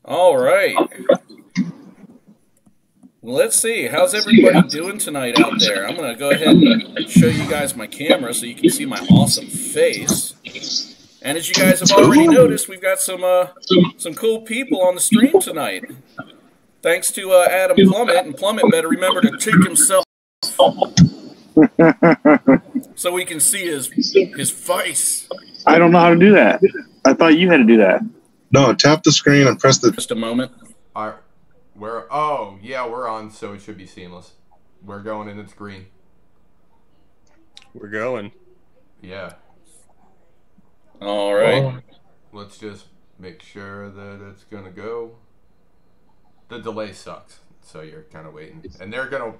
All right. Well, let's see. How's everybody doing tonight out there? I'm going to go ahead and show you guys my camera so you can see my awesome face. And as you guys have already noticed, we've got some cool people on the stream tonight. Thanks to Adam Plummet, and Plummet better remember to take himself so we can see his face. I don't know how to do that. I thought you had to do that. No, tap the screen and press the... Just a moment. All right. Oh, yeah, we're on, so it should be seamless. We're going and it's green. We're going. Yeah. All right. Let's just make sure that it's going to go. The delay sucks, so you're kind of waiting. And they're going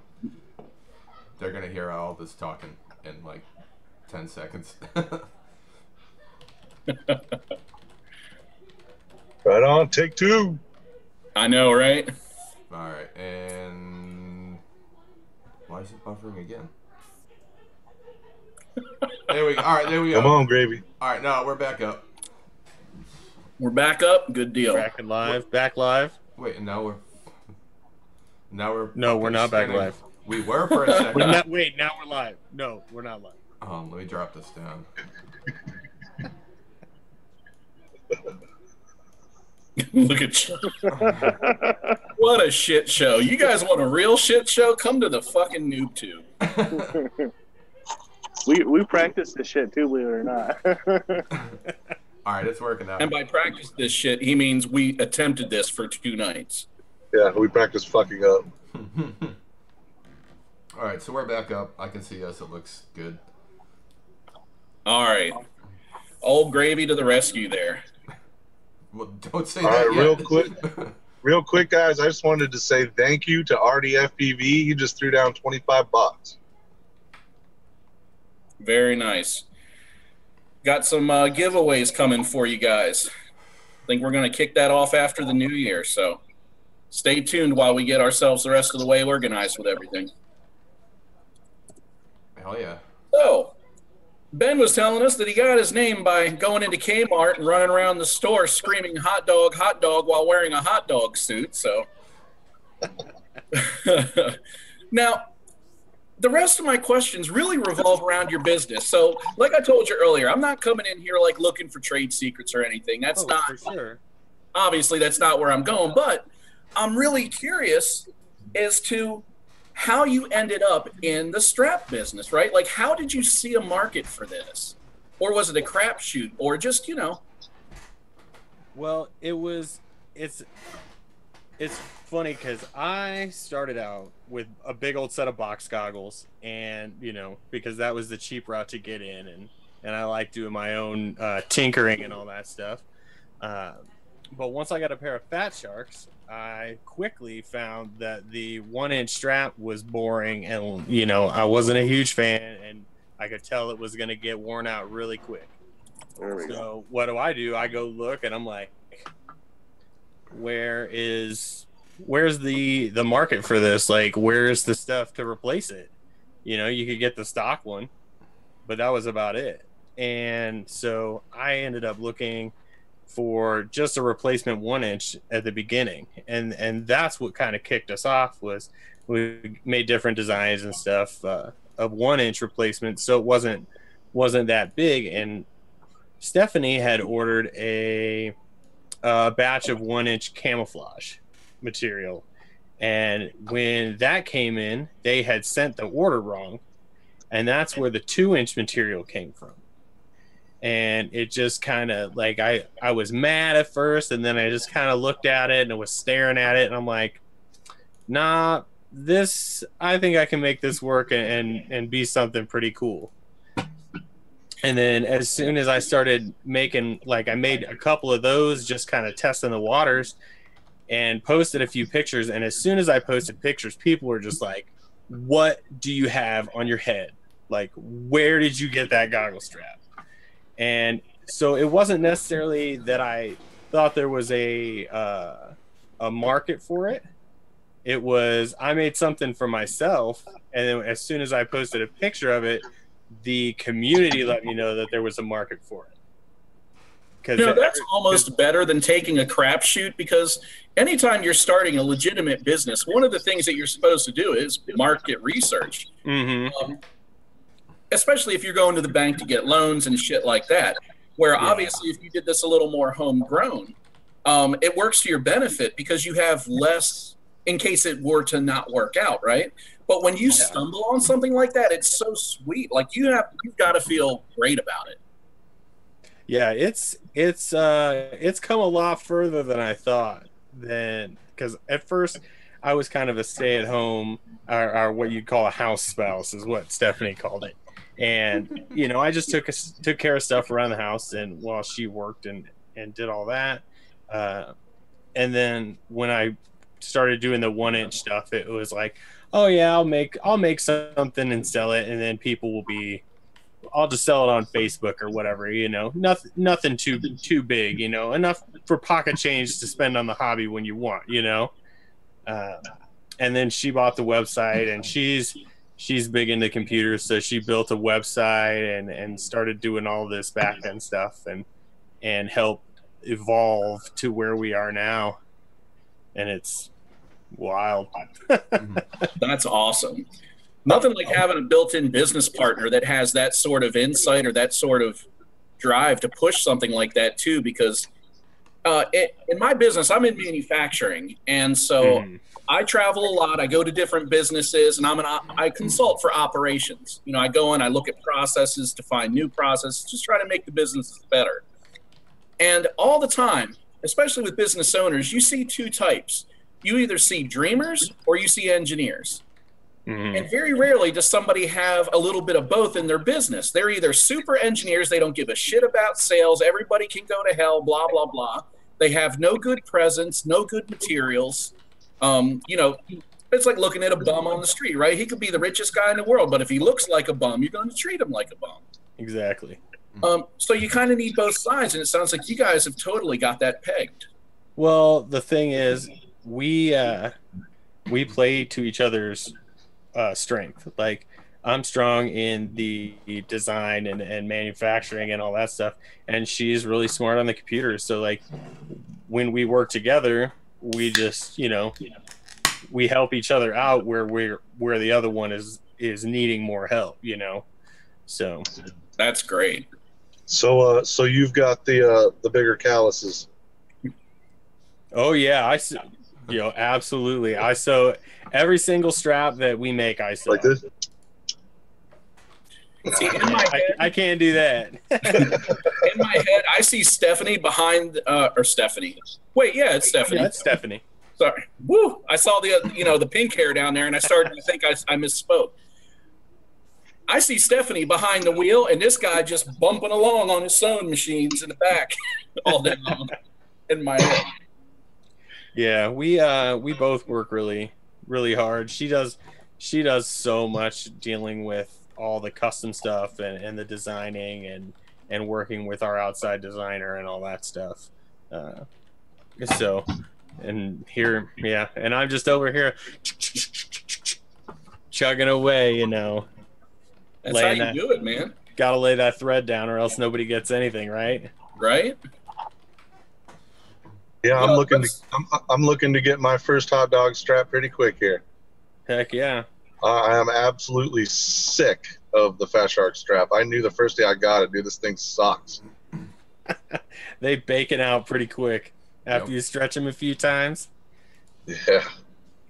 to hear all this talking in like 10 seconds. Right on, take two. I know, right? All right, and why is it buffering again? There we go. All right, there we go. Come on, gravy. All right, no, we're back up. We're back up. Good deal. Back and live. Back live. Wait, and now we're. No, we're not back live. We were for a second. Wait, now we're live. No, we're not live. Let me drop this down. Look at you. What a shit show. You guys want a real shit show? Come to the fucking Noobtube. We practice this shit too, believe it or not. All right, it's working out. And by practice this shit, he means we attempted this for 2 nights. Yeah, we practice fucking up. All right, so we're back up. I can see us. It looks good. All right. Old Gravy to the rescue there. Well, don't say All that right, yet. real quick, guys. I just wanted to say thank you to HotdogFPV. He just threw down $25. Very nice. Got some giveaways coming for you guys. I think we're going to kick that off after the new year, so stay tuned while we get ourselves the rest of the way organized with everything. Hell yeah. So, Ben was telling us that he got his name by going into Kmart and running around the store screaming hot dog while wearing a hot dog suit. So now the rest of my questions really revolve around your business. So like I told you earlier, I'm not coming in here like looking for trade secrets or anything. That's not, for sure. Obviously that's not where I'm going, but I'm really curious as to how you ended up in the strap business, right? Like, how did you see a market for this? Or was it a crapshoot? Or just, you know? Well, it's funny because I started out with a big old set of box goggles, and, you know, because that was the cheap route to get in, and I like doing my own tinkering and all that stuff. But once I got a pair of Fat Sharks, I quickly found that the 1-inch strap was boring, and, you know, I wasn't a huge fan, and I could tell it was going to get worn out really quick. So what do? I go look, and I'm like, where's the market for this? Like, where's the stuff to replace it? You know, you could get the stock one, but that was about it. And so I ended up looking for just a replacement 1-inch at the beginning, and that's what kind of kicked us off. Was we made different designs and stuff of 1-inch replacement, so it wasn't that big. And Stephanie had ordered a batch of 1-inch camouflage material, and when that came in, they had sent the order wrong, and that's where the 2-inch material came from. And it just kind of like, I was mad at first, and then I just kind of looked at it and I was staring at it, and I'm like, nah, I think I can make this work and be something pretty cool. And then as soon as I started making, like, I made a couple of those, just kind of testing the waters, and posted a few pictures. And as soon as I posted pictures, people were just like, what do you have on your head? Like, where did you get that goggle strap? And so it wasn't necessarily that I thought there was a market for it. It was, I made something for myself, and then as soon as I posted a picture of it, the community let me know that there was a market for it. That's almost better than taking a crapshoot, because anytime you're starting a legitimate business, one of the things that you're supposed to do is market research. Especially if you're going to the bank to get loans and shit like that, where obviously if you did this a little more homegrown, it works to your benefit because you have less in case it were to not work out, right? But when you stumble on something like that, it's so sweet. Like you've got to feel great about it. Yeah, it's come a lot further than I thought. Because at first I was kind of a stay-at-home, or what you'd call a house spouse, is what Stephanie called it. And I just took care of stuff around the house, and while she worked and did all that. And then when I started doing the 1-inch stuff, it was like, oh yeah, I'll make something and sell it, and then I'll just sell it on Facebook or whatever, nothing too big, enough for pocket change to spend on the hobby when you want, and then she bought the website, and she's big into computers, so she built a website and started doing all this back end stuff and helped evolve to where we are now. And it's wild. That's awesome. Nothing like having a built-in business partner that has that sort of insight or that sort of drive to push something like that too, because in my business, I'm in manufacturing, and so I travel a lot. I go to different businesses, and I consult for operations. I go in, I look at processes to find new processes, just try to make the businesses better. And all the time, especially with business owners, you see two types. You either see dreamers or you see engineers. And very rarely does somebody have a little bit of both in their business. They're either super engineers, they don't give a shit about sales, everybody can go to hell, blah, blah, blah. They have no good presence, no good materials. It's like looking at a bum on the street, right? He could be the richest guy in the world, but if he looks like a bum, you're going to treat him like a bum. Exactly. So you kind of need both sides, and it sounds like you guys have totally got that pegged. Well, the thing is, we play to each other's strength. Like, I'm strong in the design and manufacturing and all that stuff, and she's really smart on the computer. So like when we work together, we just we help each other out where the other one is needing more help. So that's great. So you've got the bigger calluses. Oh yeah, absolutely. I sew every single strap that we make. I sew like this. See, in my head, I can't do that. In my head, I see Stephanie behind, or Stephanie. Wait, yeah, it's Stephanie. Yeah, it's Stephanie. Sorry. Woo! I saw the pink hair down there, and I started to think I misspoke. I see Stephanie behind the wheel, and this guy just bumping along on his sewing machines in the back all day long. In my head. Yeah, we both work really, really hard. She does so much dealing with all the custom stuff and the designing and working with our outside designer and all that stuff. So, and here, yeah, and I'm just over here chugging away, That's how you do it, man. Gotta lay that thread down or else nobody gets anything, right? Right? Yeah, I'm looking to get my first hot dog strap pretty quick here. Heck yeah. I am absolutely sick of the Fat Shark strap. I knew the first day I got it, dude, this thing sucks. They bake it out pretty quick after you stretch them a few times. Yeah.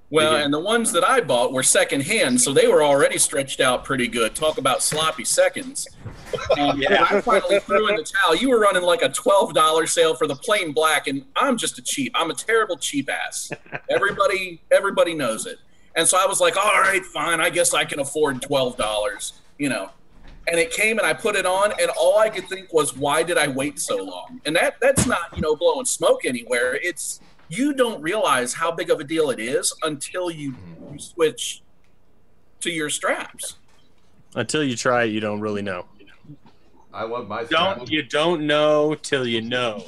Well, and the ones that I bought were secondhand, so they were already stretched out pretty good. Talk about sloppy seconds. Yeah, I finally threw in the towel. You were running like a $12 sale for the plain black, and I'm a terrible cheap ass. Everybody knows it. And so I was like, all right, fine, I guess I can afford $12, And it came and I put it on, and all I could think was, why did I wait so long? And that's not, blowing smoke anywhere. It's, you don't realize how big of a deal it is until you switch to your straps. Until you try it, you don't really know. I love my strap. You don't know till you know.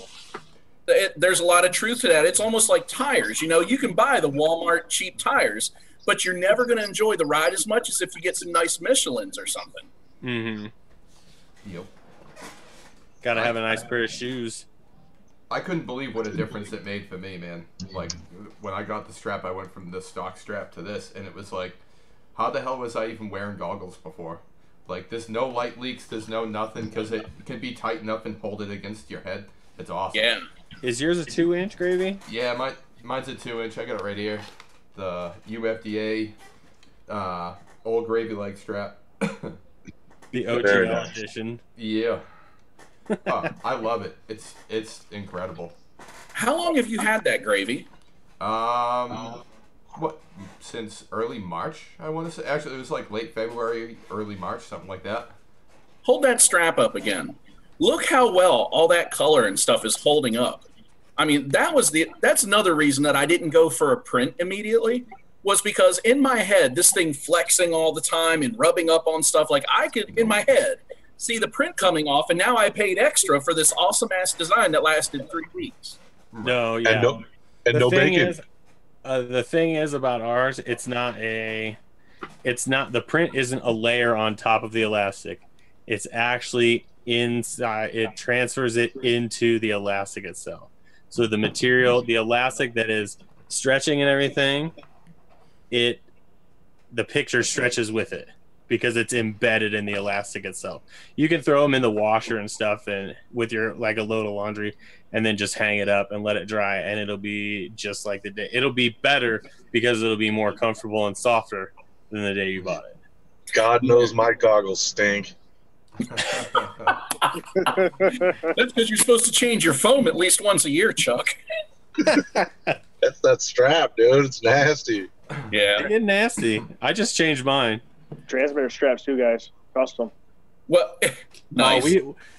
There's a lot of truth to that. It's almost like tires. You can buy the Walmart cheap tires, but you're never going to enjoy the ride as much as if you get some nice Michelins or something. Mm-hmm. Yep. Gotta have a nice pair of shoes. I couldn't believe what a difference it made for me, man. Like, when I got the strap, I went from the stock strap to this, and it was like, how the hell was I even wearing goggles before? Like, there's no light leaks, there's no nothing, because it can be tightened up and hold it against your head. It's awesome. Yeah. Is yours a 2-inch, Gravy? Yeah, mine's a 2-inch. I got it right here. The UFDA old gravy leg strap. The OGL edition. Yeah. I love it. It's incredible. How long have you had that, Gravy? What, since early March, I want to say. Actually, it was like late February, early March, something like that. Hold that strap up again. Look how well all that color and stuff is holding up. I mean, that's another reason that I didn't go for a print immediately, was because in my head, this thing flexing all the time and rubbing up on stuff, like I could, in my head, see the print coming off, and now I paid extra for this awesome-ass design that lasted 3 weeks. No, yeah. And no bacon. The thing is about ours, the print isn't a layer on top of the elastic. It's actually inside. It transfers it into the elastic itself. So the material, the elastic that is stretching and everything, the picture stretches with it because it's embedded in the elastic itself. You can throw them in the washer and stuff, and with your like a load of laundry, and then just hang it up and let it dry, and it'll be just like the day. It'll be better because it'll be more comfortable and softer than the day you bought it. God knows my goggles stink. That's because you're supposed to change your foam at least once a year, Chuck. That's that strap, dude. It's nasty. Yeah. They get nasty. I just changed mine. Transmitter straps too, guys. Custom. Well, nice.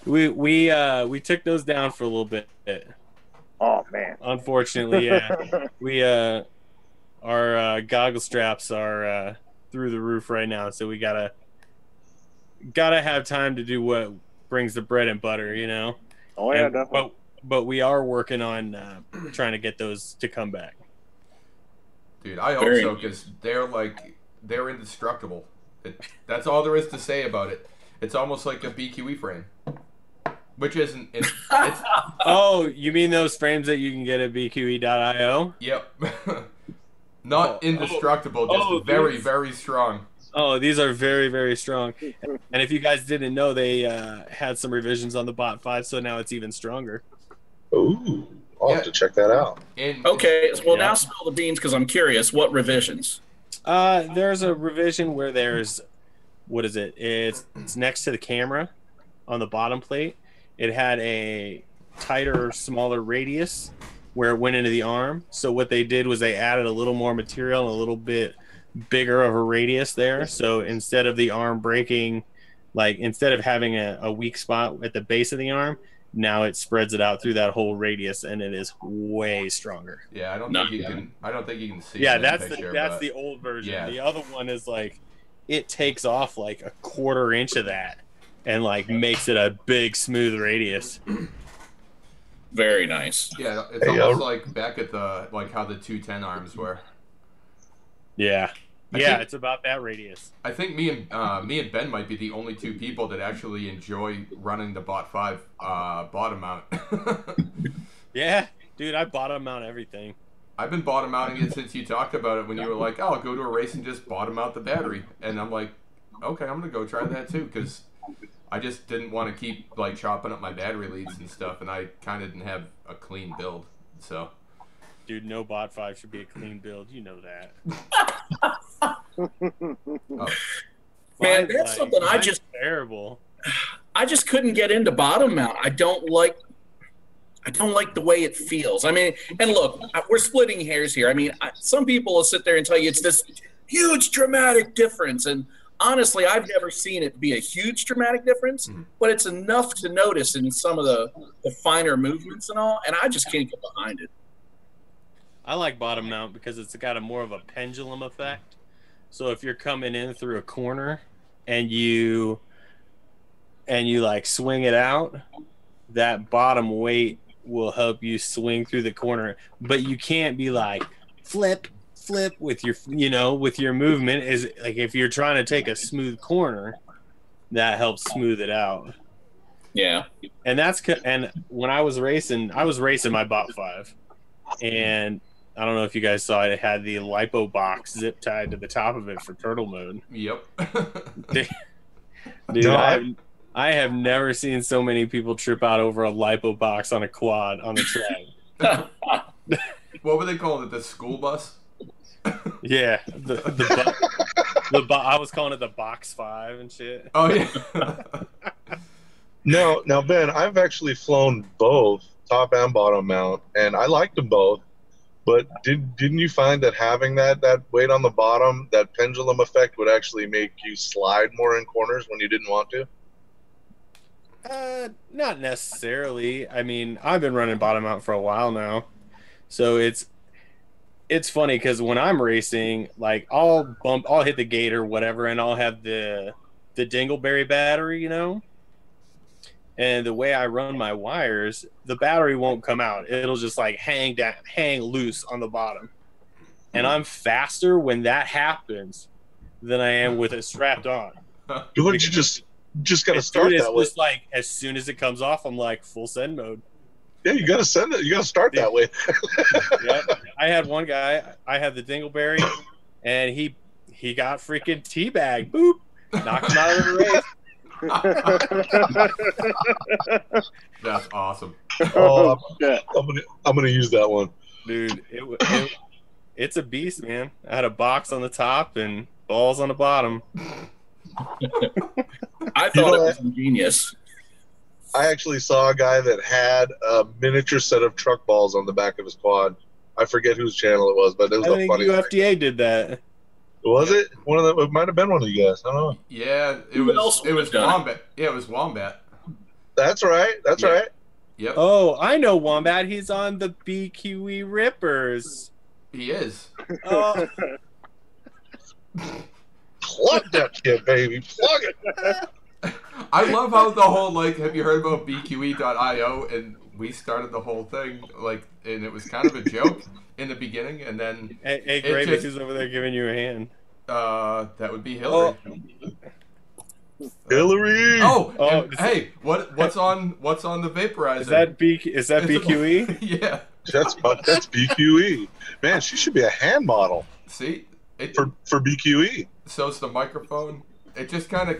We took those down for a little bit. Oh man. Unfortunately, yeah. Our goggle straps are through the roof right now, so we gotta have time to do what brings the bread and butter, you know. Oh yeah, definitely. But we are working on trying to get those to come back. Dude, I hope so, because they're indestructible. That's all there is to say about it. It's almost like a BQE frame, which isn't. It's Oh, you mean those frames that you can get at BQE.io? Yep. Not indestructible, just very, very strong. Oh, these are very, very strong. And if you guys didn't know, they had some revisions on the Bot 5, so now it's even stronger. Ooh, I'll have to check that out. Okay, well, now spill the beans because I'm curious. What revisions? There's a revision where there's, what is it? It's next to the camera on the bottom plate. It had a tighter, smaller radius where it went into the arm. So what they did was they added a little more material and a little bit bigger of a radius there. So instead of the arm breaking, like instead of having a weak spot at the base of the arm, now it spreads it out through that whole radius, and it is way stronger. Yeah, I don't think you can see. Yeah, that's the old version. Yeah. The other one is like it takes off like a 1/4 inch of that and like makes it a big smooth radius. Very nice. Yeah, it's almost like back at how the 210 arms were. Yeah. It's about that radius. I think me and Ben might be the only two people that actually enjoy running the Bot 5 bottom mount. Yeah, dude, I bottom mount everything. I've been bottom mounting it since you talked about it when you were like, "Oh, I'll go to a race and just bottom out the battery," and I'm like, "Okay, I'm gonna go try that too," because I just didn't want to keep like chopping up my battery leads and stuff, and I kind of didn't have a clean build, so. Dude, no Bot 5 should be a clean build. You know that. Man, that's something terrible. I just couldn't get into bottom mount. I don't like the way it feels. I mean, and look, we're splitting hairs here. I mean, some people will sit there and tell you it's this huge dramatic difference, and honestly, I've never seen it be a huge dramatic difference, but it's enough to notice in some of the finer movements and all, and I just can't get behind it. I like bottom mount because it's got a more of a pendulum effect. So if you're coming in through a corner and you like swing it out, that bottom weight will help you swing through the corner. But you can't be like flip with your with your movement. Is like if you're trying to take a smooth corner, that helps smooth it out. Yeah. And and when I was racing my Bot 5, and I don't know if you guys saw it. It had the lipo box zip tied to the top of it for turtle mode. Yep. Dude, I have never seen so many people trip out over a lipo box on a quad on the track. What were they calling it? The school bus? Yeah, I was calling it the box 5 and shit. Oh yeah. Now Ben, I've actually flown both top and bottom mount, and I liked them both. But didn't you find that having that weight on the bottom, that pendulum effect, would actually make you slide more in corners when you didn't want to? Not necessarily. I mean, I've been running bottom mount for a while now, so it's funny because when I'm racing, like I'll hit the gate or whatever, and I'll have the dingleberry battery, you know. And the way I run my wires, the battery won't come out. It'll just like hang loose on the bottom. And I'm faster when that happens than I am with it strapped on. You just got to start that way. Just like as soon as it comes off, I'm like full send mode. Yeah, you got to send it. You got to start that way. Yep. I had one guy. I had the dingleberry, and he got freaking teabagged. Boop! Knocked him out of the race. That's awesome. Oh, I'm gonna use that one, dude. It's a beast, man. I had a box on the top and balls on the bottom. I thought it was ingenious. I actually saw a guy that had a miniature set of truck balls on the back of his quad. I forget whose channel it was, but it was I think UFDA did that. Was it one of them? It might have been one of you guys. I don't know. Yeah, it was Wombat. Yeah, it was Wombat. That's right. That's right. Yep. Oh, I know Wombat. He's on the BQE Rippers. He is. Oh. Plug that shit, baby. Plug it. I love how the whole, like, have you heard about BQE.io? And we started the whole thing, like, and it was kind of a joke in the beginning, and then... Hey Gravy, who's over there giving you a hand? That would be Hillary. Hillary! Hey, what's on the vaporizer? Is that BQE? Yeah. That's BQE. Man, she should be a hand model. See? For BQE. So it's the microphone. It just kind of,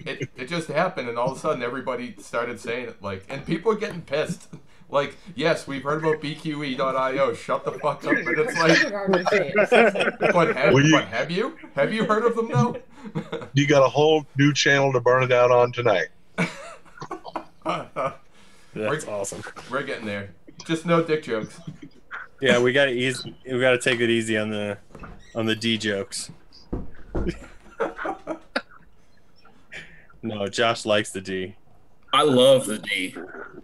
it just happened, and all of a sudden everybody started saying it, like, and people are getting pissed. Like, yes, we've heard about BQE.io. Shut the fuck up. And it's like, but have you? Have you heard of them now? You got a whole new channel to burn it out on tonight. That's awesome. We're getting there. Just no dick jokes. Yeah, we gotta take it easy on the D jokes. No, Josh likes the D. I love the D.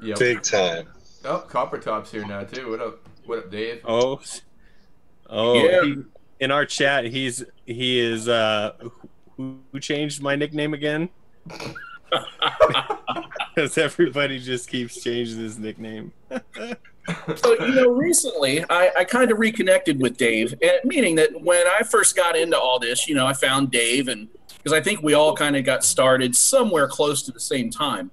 Yep. Big time. Oh, Copper Top's here now too. What up, Dave? Oh, yeah. In our chat, he is who changed my nickname again? Because everybody just keeps changing his nickname. So, recently I kind of reconnected with Dave, meaning that when I first got into all this, I found Dave, and because I think we all kind of got started somewhere close to the same time.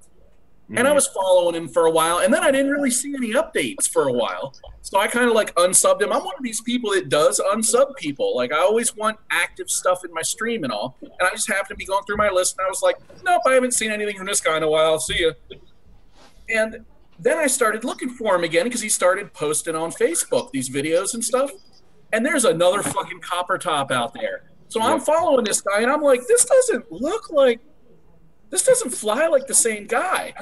And I was following him for a while, and then I didn't really see any updates for a while. So I kind of like unsubbed him. I'm one of these people that does unsub people. Like, I always want active stuff in my stream and all. And I just happened to be going through my list, and I was like, nope, I haven't seen anything from this guy in a while. See ya. And then I started looking for him again because he started posting on Facebook these videos and stuff. And there's another fucking Copper Top out there. So I'm following this guy, and I'm like, this doesn't fly like the same guy.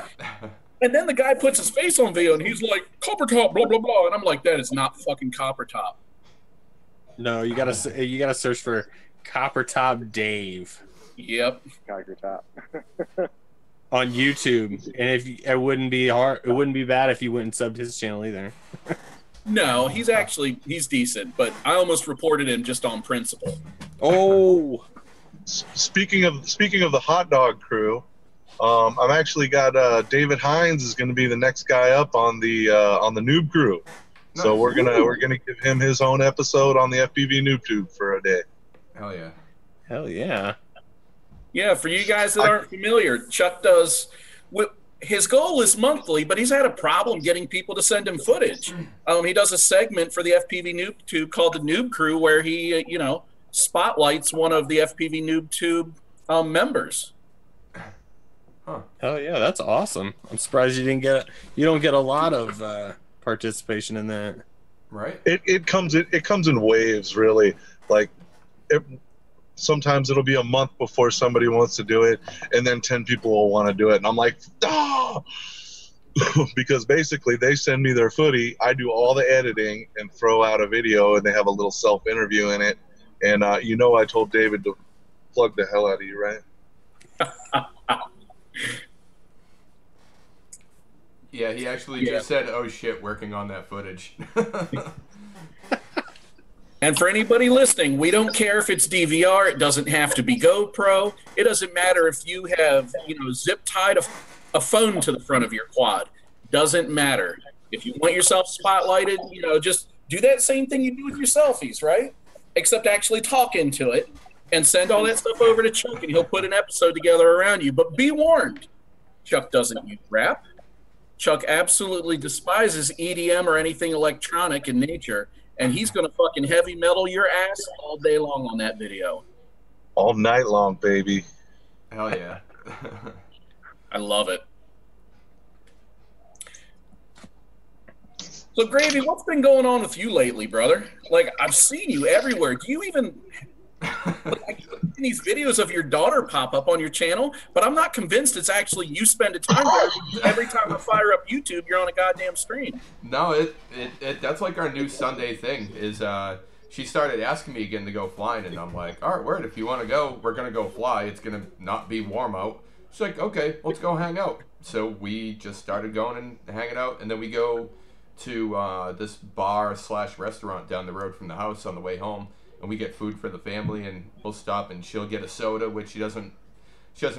And then the guy puts his face on video, and he's like, Copper Top, blah, blah, blah. And I'm like, that is not fucking Copper Top. No, you gotta search for Copper Top Dave. Yep. Copper Top. On YouTube. And it wouldn't be bad if you went and subbed his channel either. No, he's decent, but I almost reported him just on principle. Oh. Speaking of the hot dog crew, I've actually got David Hines is going to be the next guy up on the Noobcrew. Nice. So we're gonna give him his own episode on the FPVnoobtube for a day. Hell yeah! Hell yeah! Yeah, for you guys that aren't familiar, Chuck does. his goal is monthly, but he's had a problem getting people to send him footage. He does a segment for the FPVnoobtube called the Noobcrew, where he, you know, spotlights one of the FPVnoobtube members. Huh. Hell yeah, that's awesome. I'm surprised you don't get a lot of participation in that. Right. It comes in waves, really. Like sometimes it'll be a month before somebody wants to do it, and then 10 people will want to do it, and I'm like, ah! Because basically they send me their footy, I do all the editing and throw out a video, and they have a little self-interview in it. And you know, I told David to plug the hell out of you, right? Yeah, he actually just said, "Oh shit," working on that footage. And for anybody listening, we don't care if it's DVR. It doesn't have to be GoPro. It doesn't matter if you have, you know, zip tied a phone to the front of your quad. Doesn't matter. If you want yourself spotlighted, you know, just do that same thing you do with your selfies, right? Except actually talk into it and send all that stuff over to Chuck, and he'll put an episode together around you. But be warned, Chuck doesn't use rap. Chuck absolutely despises EDM or anything electronic in nature. And he's going to fucking heavy metal your ass all day long on that video. All night long, baby. Hell yeah. I love it. So, Gravy, what's been going on with you lately, brother? Like, I've seen you everywhere. Do you even... I've seen these videos of your daughter pop up on your channel, but I'm not convinced it's actually you spend a time there. Every time I fire up YouTube, you're on a goddamn screen. No, that's like our new Sunday thing. Is she started asking me again to go flying, and I'm like, all right, word, if you want to go, we're gonna go fly. It's gonna not be warm out. She's like, okay, let's go hang out. So we just started going and hanging out, and then we go to this bar/restaurant down the road from the house on the way home. And we get food for the family, and we'll stop, and she'll get a soda, which she doesn't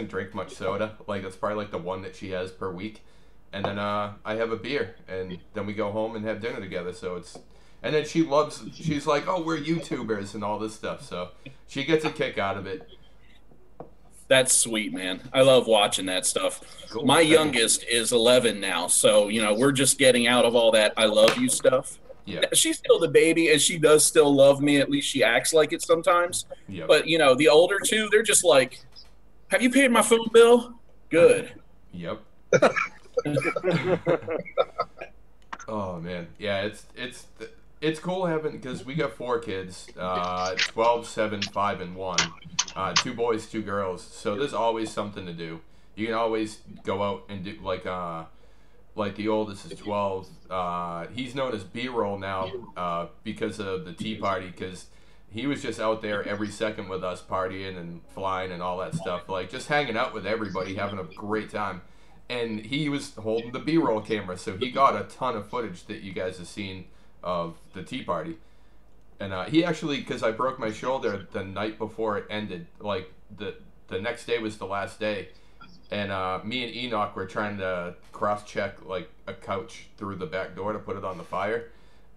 drink much soda. Like, that's probably like the one that she has per week. And then I have a beer, and then we go home and have dinner together. So it's, and then she's like, oh, we're YouTubers and all this stuff. So she gets a kick out of it. That's sweet, man. I love watching that stuff. Cool. My youngest is 11 now, so, you know, we're just getting out of all that I love you stuff. Yeah. She's still the baby, and she does still love me. At least she acts like it sometimes. Yep. But, you know, the older two, they're just like, have you paid my phone bill? Good. Yep. Oh, man. Yeah, it's cool having, because we got 4 kids, 12, 7, 5, and 1. 2 boys, 2 girls. So there's always something to do. You can always go out and do, like the oldest is 12. He's known as B-roll now because of the tea party, because he was just out there every second with us partying and flying and all that stuff, like just hanging out with everybody, having a great time. And he was holding the B-roll camera, so he got a ton of footage that you guys have seen of the tea party. And he actually, because I broke my shoulder the night before it ended, like the next day was the last day. And me and Enoch were trying to cross-check like a couch through the back door to put it on the fire.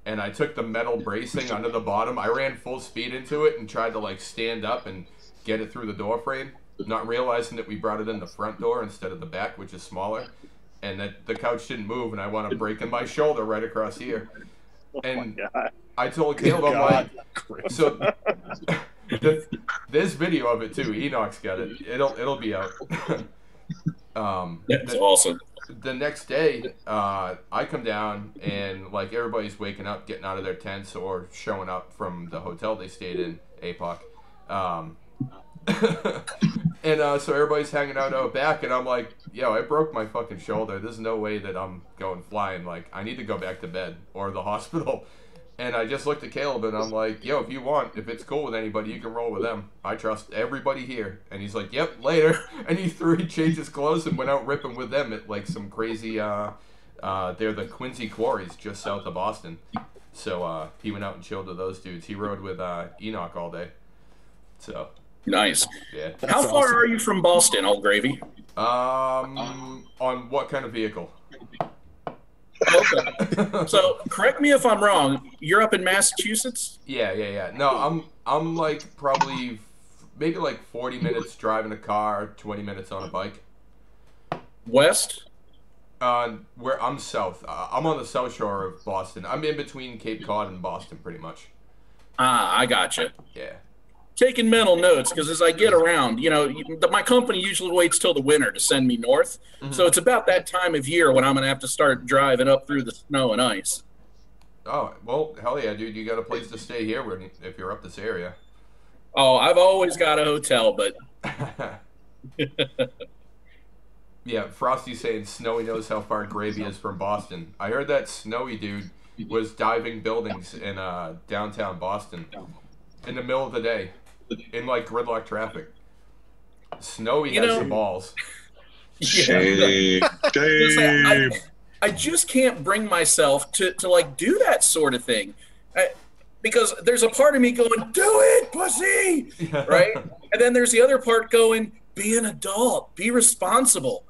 And I took the metal bracing under the bottom. I ran full speed into it and tried to like stand up and get it through the door frame, not realizing that we brought it in the front door instead of the back, which is smaller. And that the couch didn't move, and I wound up breaking my shoulder right across here. And I told Caleb, I'm like, so there's video of it too. Enoch's got it. It'll be out. That's awesome. The next day, I come down, and like everybody's waking up, getting out of their tents or showing up from the hotel they stayed in, APOC. And so everybody's hanging out back, and I'm like, yo, I broke my fucking shoulder. There's no way that I'm going flying. Like, I need to go back to bed or the hospital. And I just looked at Caleb, and I'm like, yo, if you want, if it's cool with anybody, you can roll with them. I trust everybody here. And he's like, yep, later. And he changed his clothes and went out ripping with them at like some crazy, they're the Quincy Quarries just south of Boston. So he went out and chilled with those dudes. He rode with Enoch all day. So nice. Yeah. How far are you from Boston, Old Gravy? On what kind of vehicle? Okay. So correct me if I'm wrong. You're up in Massachusetts? Yeah. No, I'm like probably maybe like 40 minutes driving a car, 20 minutes on a bike. West? Where I'm south. I'm on the south shore of Boston. I'm in between Cape Cod and Boston, pretty much. Ah, I gotcha. Yeah. Taking mental notes because as I get around, my company usually waits till the winter to send me north. So it's about that time of year when I'm going to have to start driving up through the snow and ice. Oh, well, hell yeah, dude. You got a place to stay here if you're up this area. Oh, I've always got a hotel, but... Yeah, Frosty's saying Snowy knows how far Gravy is from Boston. I heard that Snowy dude was diving buildings in downtown Boston in the middle of the day in like gridlock traffic. Snowy has the balls. Shame. Shame. I just can't bring myself to like do that sort of thing. Because there's a part of me going, do it, pussy, right? And then there's the other part going, be an adult, be responsible.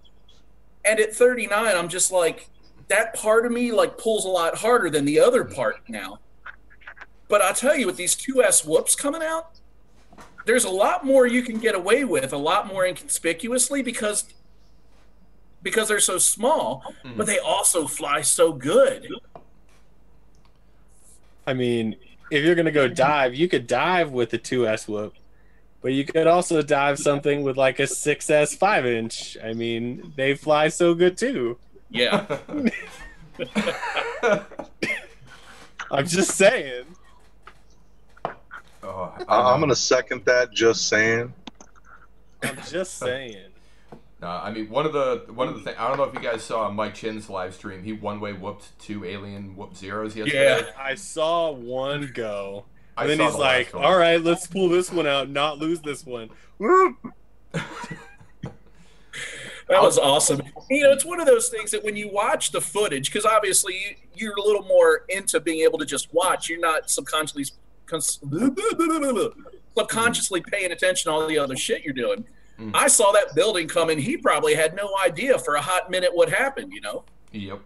And at 39, I'm just like, that part of me like pulls a lot harder than the other part now. But I'll tell you, with these 2S whoops coming out, there's a lot more you can get away with, a lot more inconspicuously because they're so small, but they also fly so good. I mean, if you're going to go dive, you could dive with the 2S whoop. But you could also dive something with like a 6S 5-inch. I mean, they fly so good too. Yeah. I'm just saying. Oh, I'm going to second that, just saying. I'm just saying. I mean, one of the things, I don't know if you guys saw Mike Chin's live stream. He one-way whooped 2 alien whoop zeros yesterday. Yeah, I saw one go. And then he's like, all right, let's pull this one out, not lose this one. That was awesome. It's one of those things that when you watch the footage, because obviously you're a little more into being able to just watch. You're not subconsciously paying attention to all the other shit you're doing. I saw that building coming. He probably had no idea for a hot minute what happened, Yep.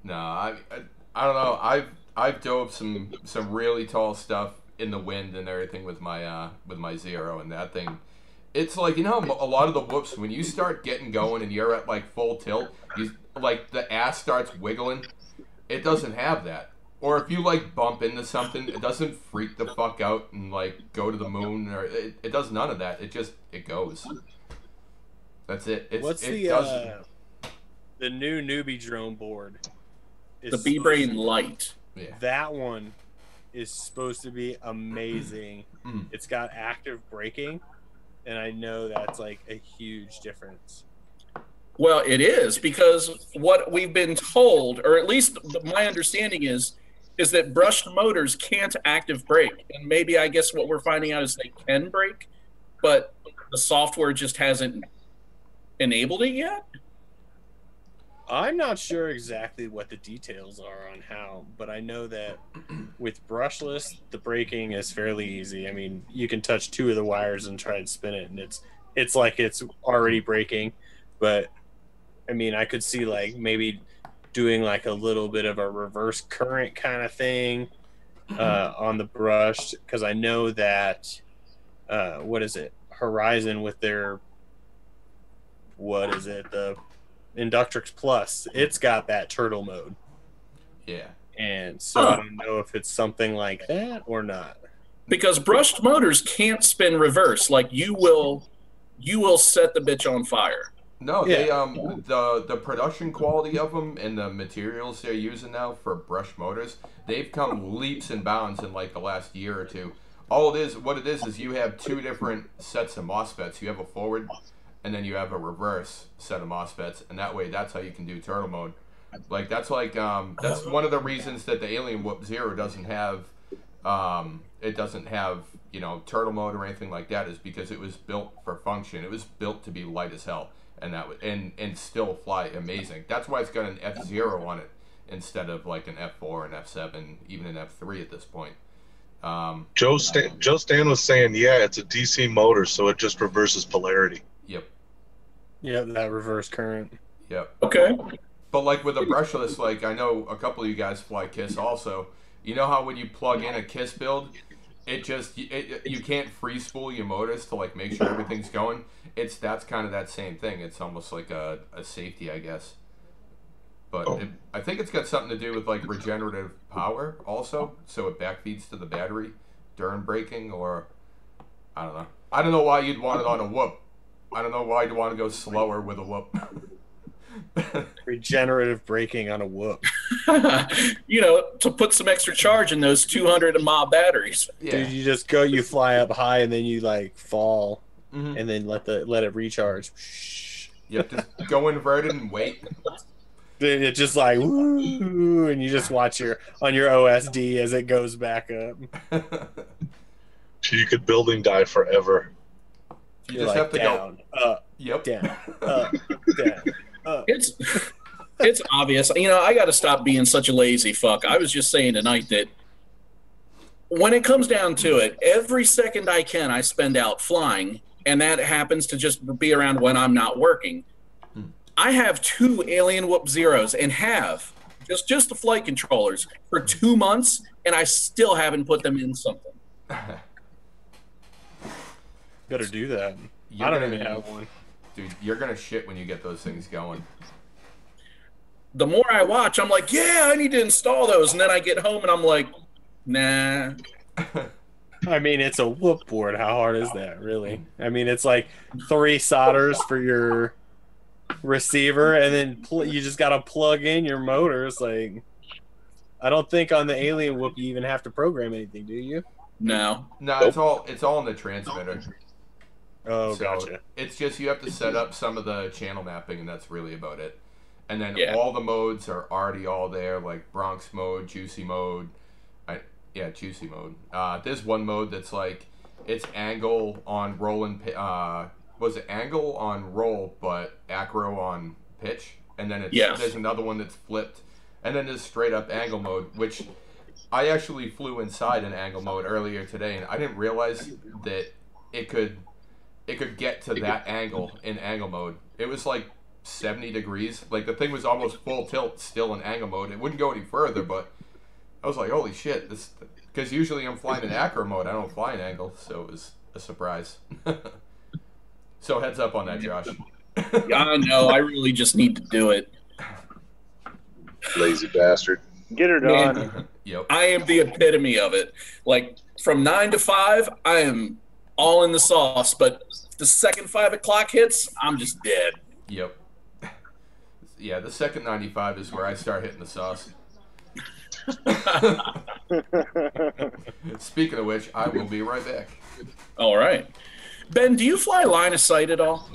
No, I don't know. I've dove some really tall stuff in the wind and everything with my Zero, and that thing. It's like, a lot of the whoops, when you start getting going and you're at like full tilt, like the ass starts wiggling. It doesn't have that. Or if you like bump into something, it doesn't freak the fuck out and like go to the moon, or it does none of that. It goes. That's it. What's the new newbie drone board? The B-Brain Lite. Yeah. That one is supposed to be amazing. It's got active braking, and I know that's like a huge difference. Well, it is, because what we've been told, or at least my understanding is that brushed motors can't active brake. And maybe I guess what we're finding out is they can brake, but the software just hasn't enabled it yet. I'm not sure exactly what the details are on how, but I know that with brushless, the braking is fairly easy. I mean, you can touch 2 of the wires and try and spin it, and it's like it's already braking. But I mean, I could see like maybe doing like a little bit of a reverse current kind of thing on the brushed, because I know that what is it, Horizon with their the Inductrix Plus, it's got that turtle mode. Yeah. And so I don't know if it's something like that or not. Because brushed motors can't spin reverse. Like you will set the bitch on fire. No, Yeah. the production quality of them and the materials they're using now for brush motors, they've come leaps and bounds in like the last year or two. What it is you have 2 different sets of MOSFETs. You have a forward, and then you have a reverse set of MOSFETs, and that way that's how you can do turtle mode. Like that's one of the reasons that the Alien Whoop Zero doesn't have turtle mode or anything like that, is because it was built for function. It was built to be light as hell, and still fly amazing. That's why it's got an F0 on it instead of like an F4 and F7, even an F3 at this point. Joe Stan was saying, yeah, it's a DC motor, so it just reverses polarity. Yep. Yeah, that reverse current. Yep. Okay. But like with a brushless, like I know a couple of you guys fly KISS also. You know how when you plug in a KISS build, you can't free spool your motors to like make sure everything's going. That's kind of that same thing. It's almost like a safety, I guess. But I think it's got something to do with like regenerative power also, so it backfeeds to the battery during braking, or I don't know. I don't know why you'd want it on a whoop. I don't know why you'd want to go slower with a whoop. Regenerative braking on a whoop. You know, to put some extra charge in those 200 mAh batteries. Yeah. Dude, you fly up high and then you like fall, and then let it recharge. Yep, just go inverted and wait. It's just like woo, and you just watch on your OSD as it goes back up. You could building die forever. You just have to down, go up, yep, down, up, down, up. It's obvious. You know, I got to stop being such a lazy fuck. I was just saying tonight that when it comes down to it, every second I can, I spend out flying, and that happens to just be around when I'm not working. I have 2 Alien Whoop Zeros and have just the flight controllers for 2 months, and I still haven't put them in something. Better do that. I don't even have one. Dude, you're going to shit when you get those things going. The more I watch, I'm like, yeah, I need to install those. And then I get home and I'm like, nah. I mean, it's a whoop board. How hard is that, really? I mean, it's like 3 solders for your receiver, and then you just got to plug in your motors. Like, I don't think on the Alien Whoop you even have to program anything, do you? No. No, it's all in the transmitter. Oh, so gotcha. It's just you have to set up some of the channel mapping, and that's really about it. And then all the modes are already all there, like Bronx mode, Juicy mode. Juicy mode. There's one mode that's like, it's angle on roll and was it angle on roll, but acro on pitch? And then there's another one that's flipped. And then there's straight up angle mode, which I actually flew inside in angle mode earlier today, and I didn't realize that it could get to that angle in angle mode. It was like 70 degrees. Like, the thing was almost full tilt still in angle mode. It wouldn't go any further, but I was like, holy shit. Because usually I'm flying in acro mode. I don't fly in angle, so it was a surprise. So heads up on that, Josh. Yeah, I know. I really just need to do it. Lazy bastard. Get her done. Yep. I am the epitome of it. Like, from 9 to 5, I am all in the sauce, but the second 5 o'clock hits, I'm just dead. Yep. Yeah, the second 95 is where I start hitting the sauce. Speaking of which, I will be right back. All right. Ben, do you fly line of sight at all?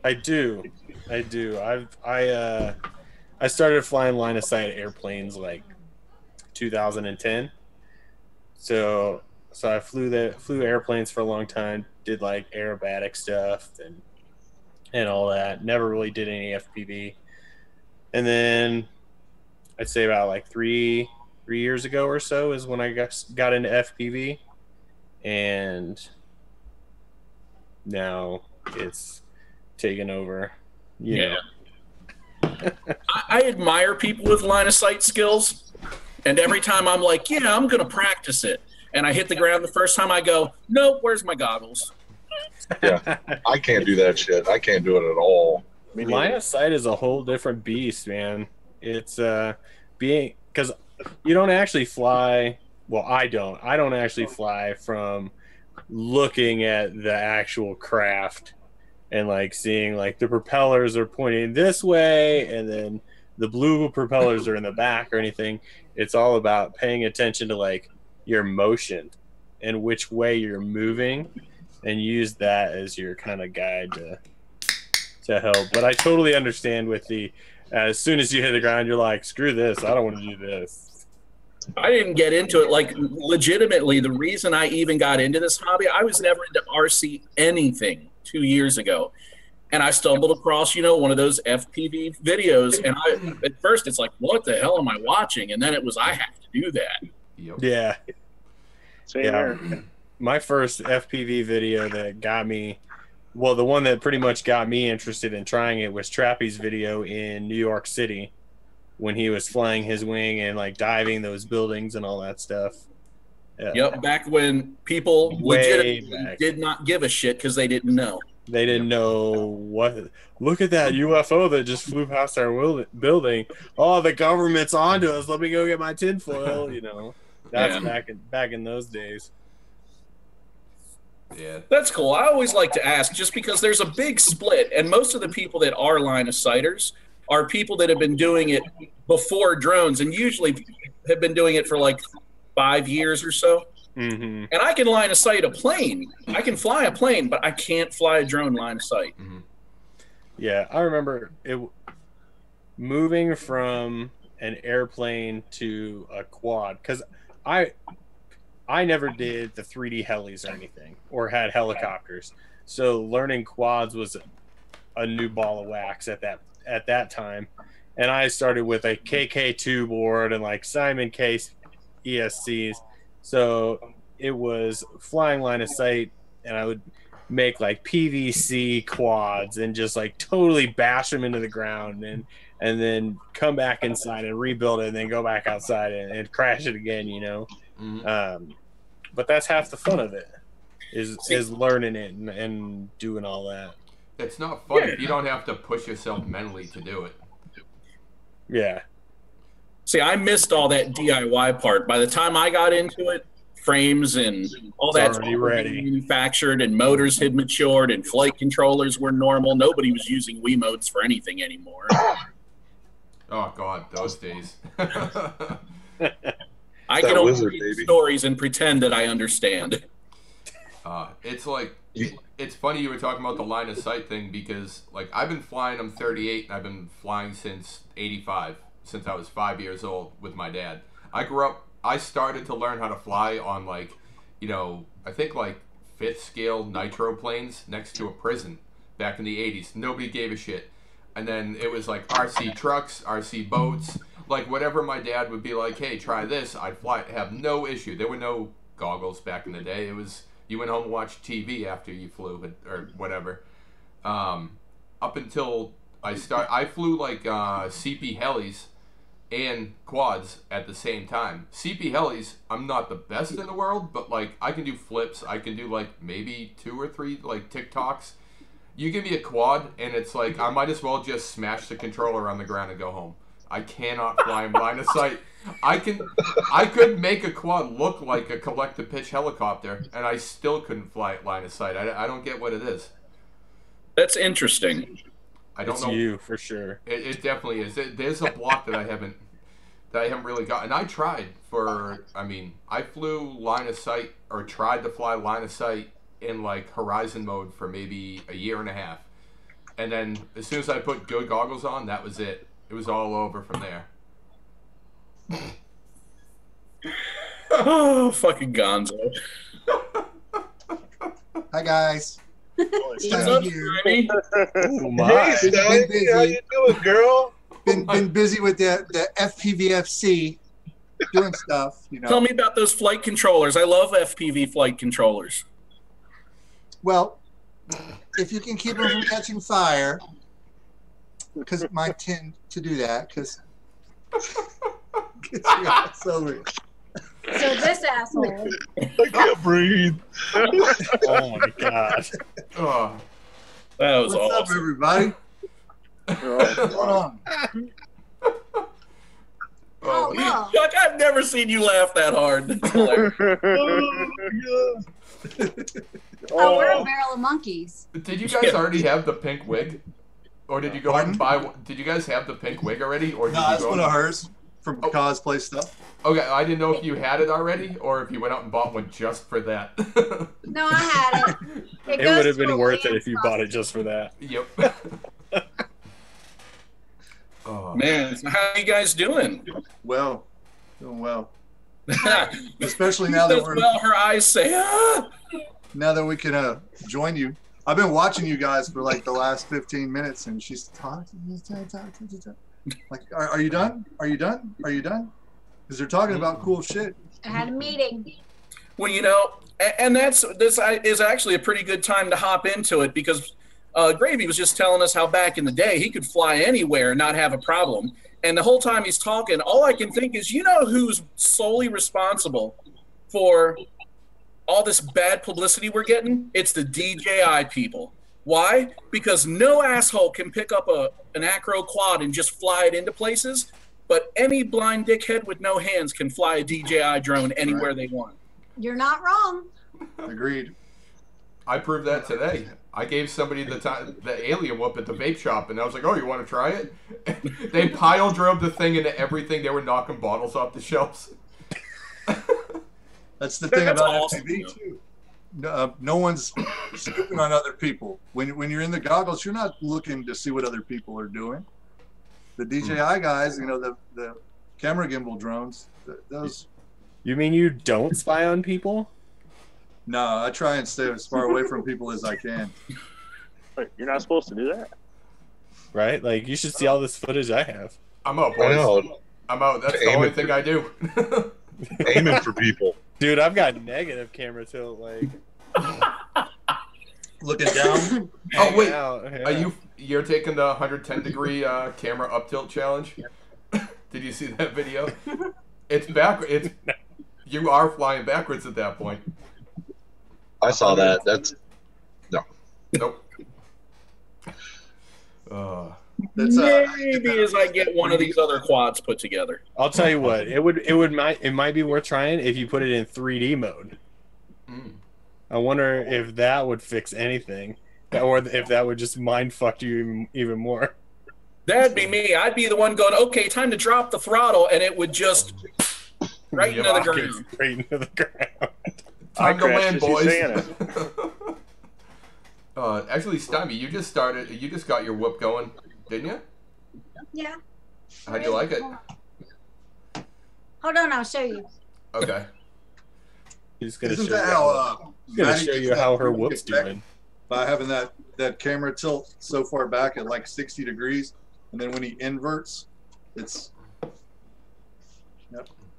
I do. I started flying line of sight airplanes like 2010. So I flew airplanes for a long time, did like aerobatic stuff and all that. Never really did any FPV. And then I'd say about like three years ago or so is when I got into FPV, and now it's taken over. Yeah. I admire people with line of sight skills, and every time I'm like, yeah, I'm going to practice it. And I hit the ground the first time, I go, nope, where's my goggles? Yeah, I can't do that shit. I can't do it at all. Line of sight is a whole different beast, man. It's because you don't actually fly. Well, I don't actually fly from looking at the actual craft and like seeing like the propellers are pointing this way and then the blue propellers are in the back or anything. It's all about paying attention to like your motion and which way you're moving, and use that as your kind of guide to help. But I totally understand with the as soon as you hit the ground, you're like, screw this, I don't want to do this. I didn't get into it. Like, legitimately, the reason I even got into this hobby, I was never into RC anything 2 years ago. And I stumbled across, one of those FPV videos. And at first it's like, what the hell am I watching? And then it was, I have to do that. Yep. Yeah. Same here. My first FPV video that got me, well, the one that pretty much got me interested in trying it was Trappy's video in New York City when he was flying his wing and like diving those buildings and all that stuff. Yeah. Yep, back when people Way legitimately back. did not give a shit because they didn't know. They didn't know what. Look at that UFO that just flew past our building. Oh, the government's onto us. Let me go get my tinfoil. You know, that's Yeah. back in those days. Yeah. That's cool. I always like to ask, just because there's a big split, and most of the people that are line of sighters are people that have been doing it before drones, and usually have been doing it for like 5 years or so. Mm-hmm. And I can line of sight a plane. I can fly a plane, but I can't fly a drone line of sight. Mm-hmm. Yeah, I remember it moving from an airplane to a quad, because I never did the 3D helis or anything, or had helicopters. So learning quads was a new ball of wax at that time. And I started with a KK2 board and like Simon Case ESCs. So it was flying line of sight, and I would make like PVC quads and just like totally bash them into the ground and then come back inside and rebuild it and then go back outside and crash it again, you know. Mm-hmm. But that's half the fun of it is learning it and doing all that. It's not fun if you don't have to push yourself mentally to do it. Yeah. See, I missed all that DIY part. By the time I got into it, frames and all that's already ready. Manufactured, and motors had matured, and flight controllers were normal. Nobody was using Wiimotes for anything anymore. Oh God, those days. I can only read stories and pretend that I understand. It's like, it's funny you were talking about the line of sight thing, because like I've been flying, I'm 38, and I've been flying since 85, since I was 5 years old with my dad. I started to learn how to fly on like, you know, I think like 5th scale nitro planes next to a prison back in the 80s. Nobody gave a shit. And then it was like RC trucks, RC boats, like whatever my dad would be like, hey, try this, I'd fly, have no issue. There were no goggles back in the day. It was, you went home and watched TV after you flew, or whatever. Up until I flew like CP helis and quads at the same time. CP helis, I'm not the best in the world, but like I can do flips. I can do like maybe 2 or 3 like TikToks. You give me a quad and it's like I might as well just smash the controller on the ground and go home. I cannot fly in line of sight. I could make a quad look like a collective pitch helicopter, and I still couldn't fly it line of sight. I don't get what it is. That's interesting. I don't know. It's you for sure. It definitely is. There's a block that I haven't really got. And I tried for. I mean, I flew line of sight, or tried to fly line of sight in like horizon mode for maybe a year and a half, and then as soon as I put good goggles on, that was it. It was all over from there. Oh, fucking Gonzo. Hi guys. What's up, Stymie? Oh my. Hey, Stymie, how you doing, girl? Been busy with the FPVFC doing stuff, you know. Tell me about those flight controllers. I love FPV flight controllers. Well, if you can keep them from catching fire, because it might tend to do that, because gets your ass over it. So this asshole. I can't breathe. Oh my god. Oh. That was What's up, awesome. everybody? What's going on? Oh, no. Chuck, I've never seen you laugh that hard. That's hilarious. Oh, we're a barrel of monkeys. Did you guys already have the pink wig? Or did you go out and buy one? Did you guys have the pink wig already? Or did No, you that's go one out of hers from cosplay stuff. Okay, I didn't know if you had it already, or if you went out and bought one just for that. No, I had it. It goes would have to been a worth it land if you bought it just for that. Yep. Oh. Man, so how are you guys doing? Well, doing well. Especially Especially now that we're well, her eyes say, ah! now that we can join you. I've been watching you guys for like the last 15 minutes, and she's talking. Like, are you done? Are you done? Are you done? Because they're talking about cool shit. I had a meeting. Well, you know, and this is actually a pretty good time to hop into it, because Gravy was just telling us how back in the day he could fly anywhere and not have a problem. And the whole time he's talking, all I can think is, you know who's solely responsible for all this bad publicity we're getting, it's the DJI people. Why? Because no asshole can pick up an acro quad and just fly it into places, but any blind dickhead with no hands can fly a DJI drone anywhere they want. You're not wrong. Agreed. I proved that today. I gave somebody the alien whoop at the vape shop, and I was like, "Oh, you want to try it?" They pile drove the thing into everything. They were knocking bottles off the shelves. That's the thing That's about awesome, FPV too. No one's snooping on other people. When you're in the goggles, you're not looking to see what other people are doing. The DJI guys, you know, the camera gimbal drones, those. You mean you don't spy on people? No, I try and stay as far away from people as I can. Wait, you're not supposed to do that. Right? Like, you should see all this footage I have. I'm out, I boys. know. I'm out. That's the only thing I do. Aiming for people. Dude, I've got negative camera tilt, like. Looking down. Oh wait, out, yeah. you're taking the 110-degree camera up tilt challenge? Did you see that video? It's back. You are flying backwards at that point. I saw that. That's Nope. That's, Maybe as I get one of these other quads put together. I'll tell you what, it might be worth trying if you put it in 3D mode. I wonder if that would fix anything, or if that would just mind fuck you even more. That'd be me. I'd be the one going, okay, time to drop the throttle, and it would just right into the ground. Right into the ground. Time to land, crashed as you boys. saying it. Actually, Stymie, you just started. You just got your whoop going, didn't you? Yeah. How'd you like it? Hold on, I'll show you. Okay. He's gonna Isn't show that you. how He's gonna Maddie show gets you that how her perfect whoop's effect doing. by having that camera tilt so far back at like 60 degrees, and then when he inverts, it's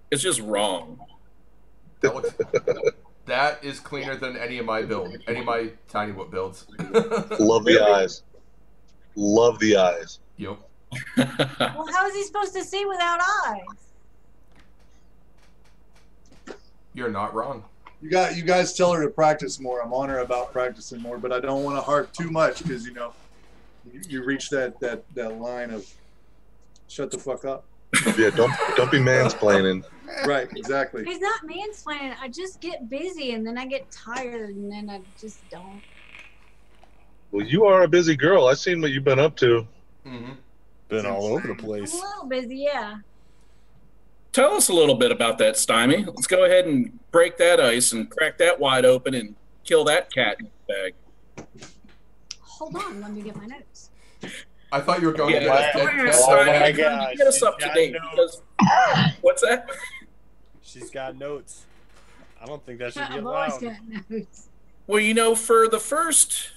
It's just wrong. That is cleaner than any of my tiny whoop builds. love the eyes. Love the eyes. Yep. Well, how is he supposed to see without eyes? You're not wrong. you guys tell her to practice more. I'm on her about practicing more, but I don't want to harp too much because you reach that line of shut the fuck up. Yeah, don't be mansplaining. Right, exactly. He's not mansplaining. I just get busy and then I get tired and then I just don't. Well, you are a busy girl. I've seen what you've been up to. Mm-hmm. Been all over the I'm place. a little busy, yeah. Tell us a little bit about that, Stymie. Let's go ahead and break that ice and crack that wide open and kill that cat in the bag. Hold on, let me get my notes. I thought you were going to Yeah, get us dead Stymie, Oh my you gosh, get us she's up to got date. notes. Because, what's that? She's got notes. I don't think that should be I've always allowed. got notes. Well, for the first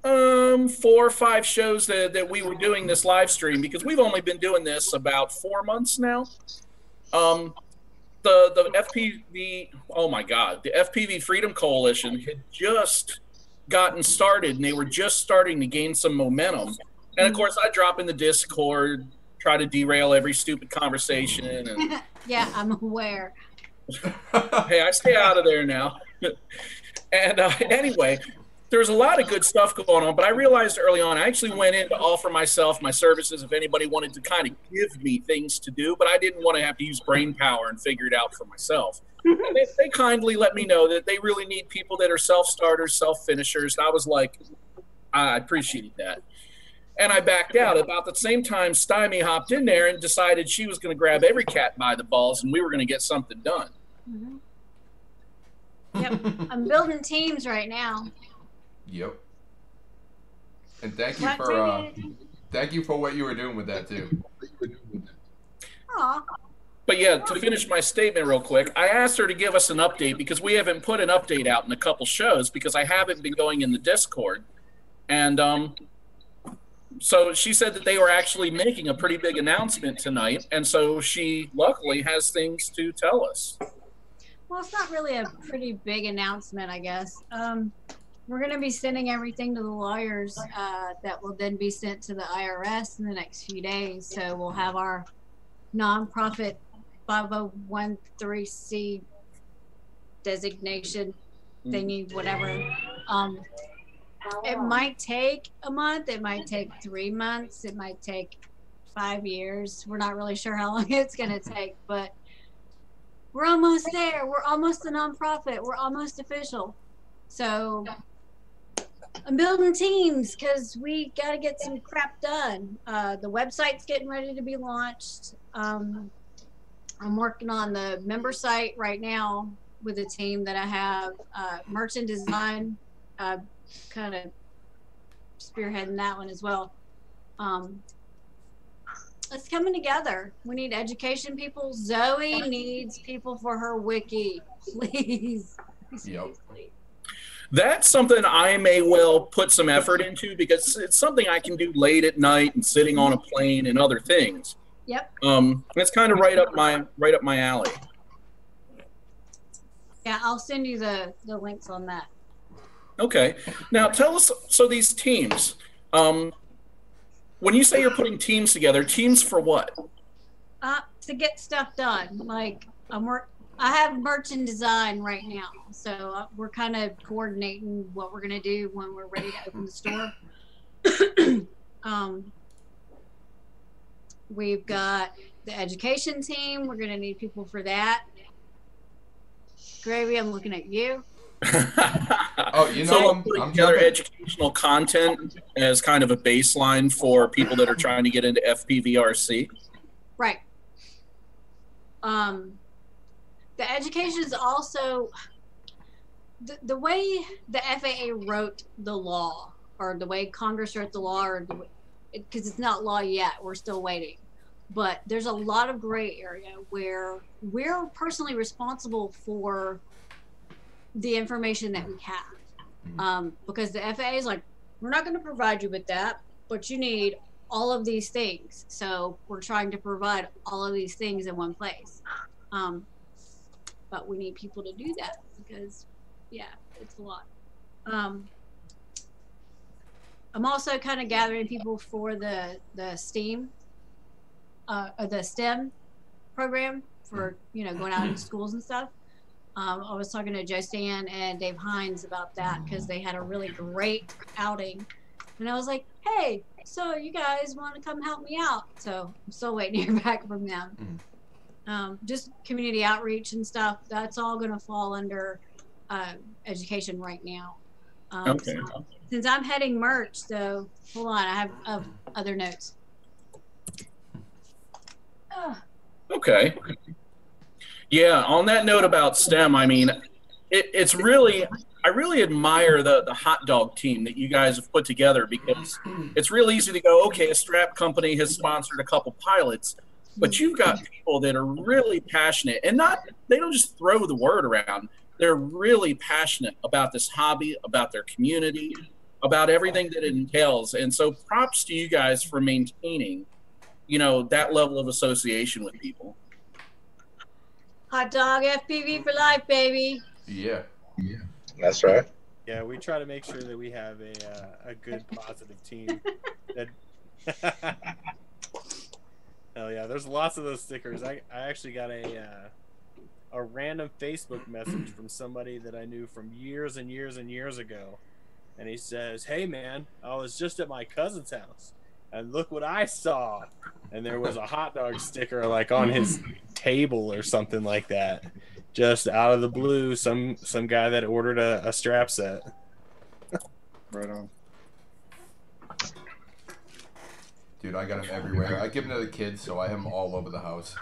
4 or 5 shows that we were doing this live stream, because we've only been doing this about 4 months now. The FPV, oh my God, the FPV Freedom Coalition had just gotten started, and they were just starting to gain some momentum. And of course, I drop in the Discord, try to derail every stupid conversation. And Yeah, I'm aware. hey, I stay out of there now. And anyway, there's a lot of good stuff going on, but I realized early on, I actually went in to offer myself my services if anybody wanted to kind of give me things to do, but I didn't want to have to use brain power and figure it out for myself. And they kindly let me know that they really need people that are self-starters, self-finishers. And I was like, I appreciated that. And I backed out. About the same time, Stymie hopped in there and decided she was going to grab every cat by the balls, and we were going to get something done. Mhm. Yep, I'm building teams right now. Yep. And thank you What for did thank you for what you were doing with that too. Aw. But yeah, to finish my statement real quick, I asked her to give us an update because we haven't put an update out in a couple shows because I haven't been going in the Discord. And so she said that they were actually making a pretty big announcement tonight. And so she luckily has things to tell us. Well, it's not really a pretty big announcement, I guess. We're going to be sending everything to the lawyers that will then be sent to the IRS in the next few days. So we'll have our nonprofit 5013C designation thingy, whatever. It might take a month. It might take 3 months. It might take 5 years. We're not really sure how long it's going to take, but we're almost there. We're almost a nonprofit. We're almost official. So I'm building teams because we got to get some crap done. The website's getting ready to be launched. I'm working on the member site right now with a team that I have. Merchant design, kind of spearheading that one as well. It's coming together. We need education people. Zoe needs people for her wiki. Please. Yep. That's something I may well put some effort into because it's something I can do late at night and sitting on a plane and other things. Yep. It's kind of right up my alley. Yeah, I'll send you the links on that. Okay. Now tell us, so these teams, when you say you're putting teams together, teams for what? To get stuff done. Like I have merchant design right now, so we're kind of coordinating what we're gonna do when we're ready to open the store. We've got the education team. We're gonna need people for that. Gravy, I'm looking at you. Oh, you know, so I'm together educational content as kind of a baseline for people that are trying to get into FPVRC. Right. The education is also the way the FAA wrote the law, or the way Congress wrote the law, or because it's not law yet, we're still waiting. But there's a lot of gray area where we're personally responsible for the information that we have, because the FAA is like, we're not going to provide you with that, but you need all of these things. So we're trying to provide all of these things in one place. But we need people to do that because, yeah, it's a lot. I'm also kind of gathering people for the STEAM, or the STEM program for, you know, going out into schools and stuff. I was talking to Joe Stan and Dave Hines about that because they had a really great outing. And I was like, hey, so you guys want to come help me out? So I'm still waiting to hear back from them. Just community outreach and stuff, that's all going to fall under education right now. Okay. So, since I'm heading merch, though, hold on, I have other notes. Okay. Yeah, on that note about STEM, I mean, it's really, I really admire the hot dog team that you guys have put together, because it's real easy to go, okay, a strap company has sponsored a couple pilots, but you've got people that are really passionate, and they don't just throw the word around. They're really passionate about this hobby, about their community, about everything that it entails. And so props to you guys for maintaining, you know, that level of association with people. Hot dog FPV for life, baby. Yeah. That's right. Yeah, we try to make sure that we have a good, positive team. Hell yeah, there's lots of those stickers. I actually got a random Facebook message from somebody that I knew from years and years and years ago, and he says, "Hey man, I was just at my cousin's house, and look what I saw." And there was a hot dog sticker like on his table or something like that. Just out of the blue, some guy that ordered a strap set. Right on. Dude, I got them everywhere. I give them to the kids, so I have them all over the house.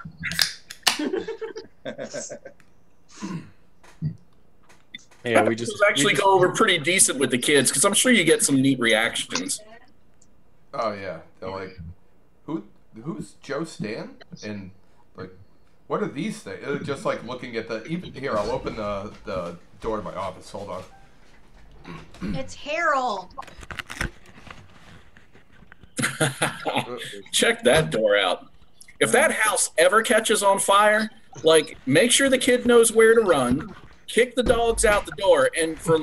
Yeah, we just go over pretty decent with the kids, because I'm sure you get some neat reactions. Oh yeah, they're like, who's Joe Stan? And like, what are these things? They're just like looking at here, I'll open the door to my office. Hold on. It's Harold. Check that door out. If that house ever catches on fire, like, make sure the kid knows where to run, kick the dogs out the door, and for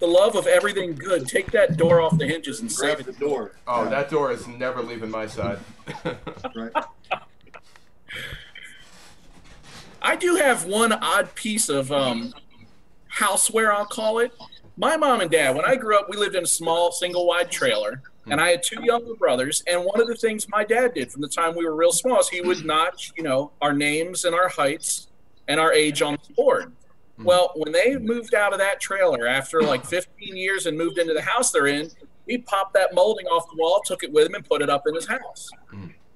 the love of everything good, take that door off the hinges and save the door. Oh, that door is never leaving my side. Right. I do have one odd piece of houseware, I'll call it. My mom and dad, when I grew up, we lived in a small single-wide trailer, and I had 2 younger brothers. And one of the things my dad did from the time we were real small is he would notch, you know, our names and our heights and our age on the board. Well, when they moved out of that trailer after like 15 years and moved into the house they're in, he popped that molding off the wall, took it with him, and put it up in his house.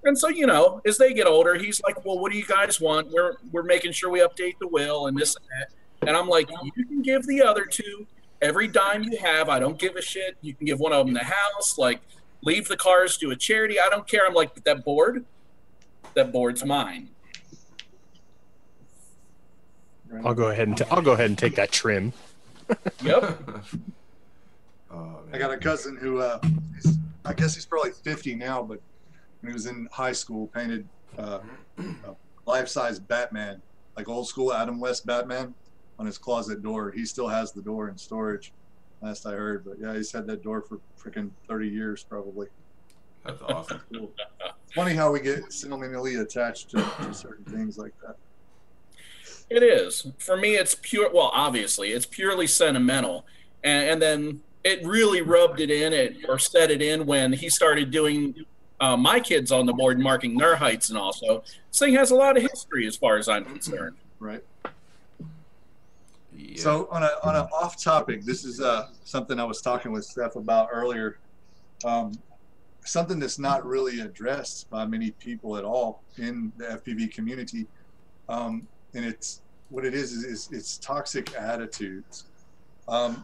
And so, you know, as they get older, he's like, well, what do you guys want? We're making sure we update the will and this and that. And I'm like, you can give the other 2 every dime you have. I don't give a shit. You can give one of them the house, like leave the cars to a charity. I don't care. I'm like, but that board's mine. I'll go ahead and take that trim. Yep. I got a cousin who, I guess he's probably 50 now, but when he was in high school, painted a life-size Batman, like old school Adam West Batman, on his closet door. He still has the door in storage, last I heard. But yeah, he's had that door for freaking 30 years probably. That's awesome. Cool. It's funny how we get sentimentally attached to certain things like that. It is. For me, it's pure. Well, obviously, it's purely sentimental. And then it really rubbed it in, or set it in when he started doing my kids on the board, marking their heights and all. So this thing has a lot of history as far as I'm concerned. Right. Yeah. So on an off topic, this is something I was talking with Steph about earlier. Something that's not really addressed by many people at all in the FPV community. And it's what it is it's toxic attitudes.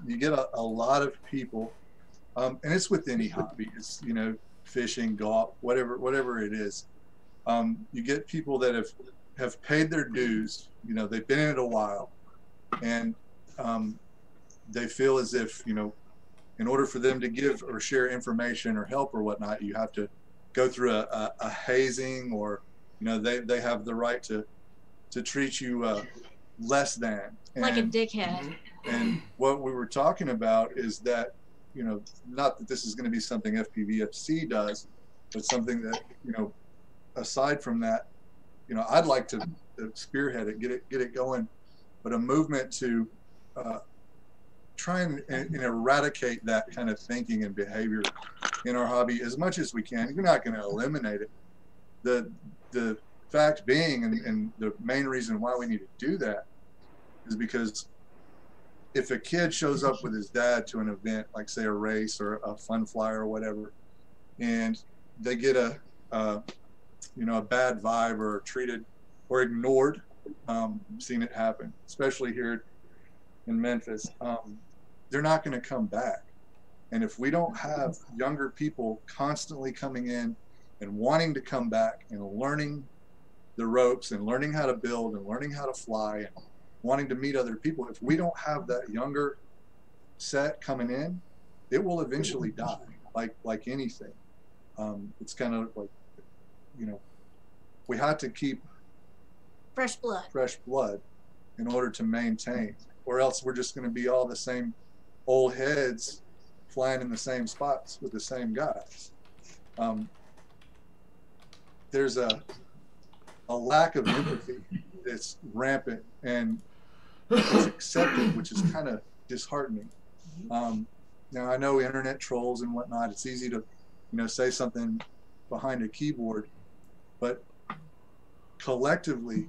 You get a lot of people, and it's with any hobby. It's, you know, fishing, golf, whatever it is. You get people that have paid their dues. You know, they've been in it a while, and they feel as if, you know, in order for them to give or share information or help or whatnot, you have to go through a hazing, or, you know, they have the right to treat you less than. Like a dickhead. And what we were talking about is that, you know, not that this is going to be something FPVFC does, but something that, you know, aside from that, you know, I'd like to spearhead it, get it going, but a movement to try and eradicate that kind of thinking and behavior in our hobby as much as we can. You're not going to eliminate it. The fact being, and the main reason why we need to do that, is because if a kid shows up with his dad to an event, like say a race or a fun fly or whatever, and they get a you know, a bad vibe or treated or ignored, seen it happen, especially here in Memphis, they're not going to come back. And if we don't have younger people constantly coming in and wanting to come back and learning the ropes and learning how to build and learning how to fly and wanting to meet other people, if we don't have that younger set coming in, it will eventually die, like anything. It's kind of like, you know, we have to keep Fresh blood in order to maintain, or else we're just going to be all the same old heads flying in the same spots with the same guys. There's a lack of empathy that's rampant, and it's accepted, which is kind of disheartening. Now, I know internet trolls and whatnot, it's easy to, you know, say something behind a keyboard, but collectively,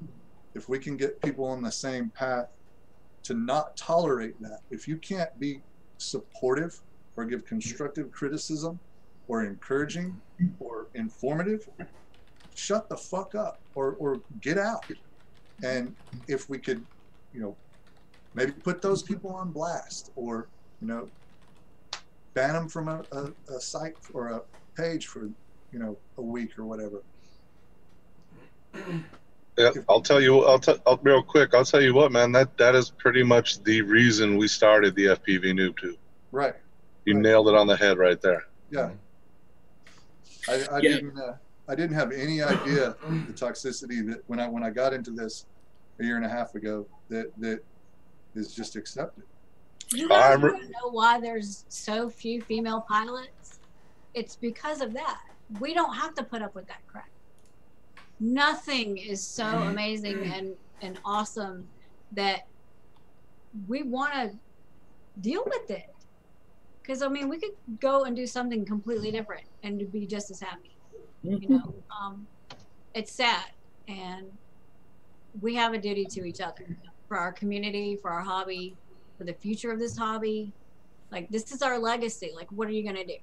if we can get people on the same path to not tolerate that, if you can't be supportive or give constructive criticism or encouraging or informative, shut the fuck up or get out. And if we could, you know, maybe put those people on blast, or, you know, ban them from a site or a page for, you know, a week or whatever. Yeah, I'll real quick. I'll tell you what, man. That is pretty much the reason we started the FPVnoobtube. Right. You nailed it on the head right there. Yeah. I didn't have any idea the toxicity that when I got into this a year and a half ago that is just accepted. You guys want to know why there's so few female pilots? It's because of that. We don't have to put up with that crap. Nothing is so amazing and awesome that we want to deal with it. Because I mean, we could go and do something completely different and to be just as happy. You know, it's sad, and we have a duty to each other, for our community, for our hobby, for the future of this hobby. Like, this is our legacy. Like, what are you gonna do?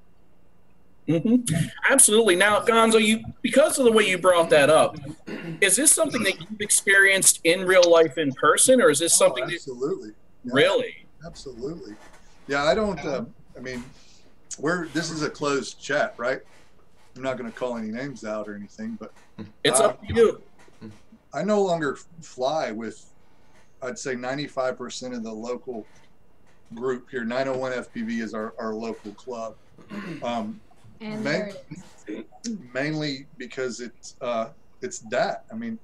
Absolutely. Now, Gonzo, because of the way you brought that up, is this something that you've experienced in real life in person, or is this something absolutely. that really? Absolutely. Yeah, I don't. I mean, this is a closed chat, right? I'm not going to call any names out or anything, but it's up to you. I no longer fly with, I'd say 95% of the local group here. 901 FPV is our local club. Mainly because it's that. I mean,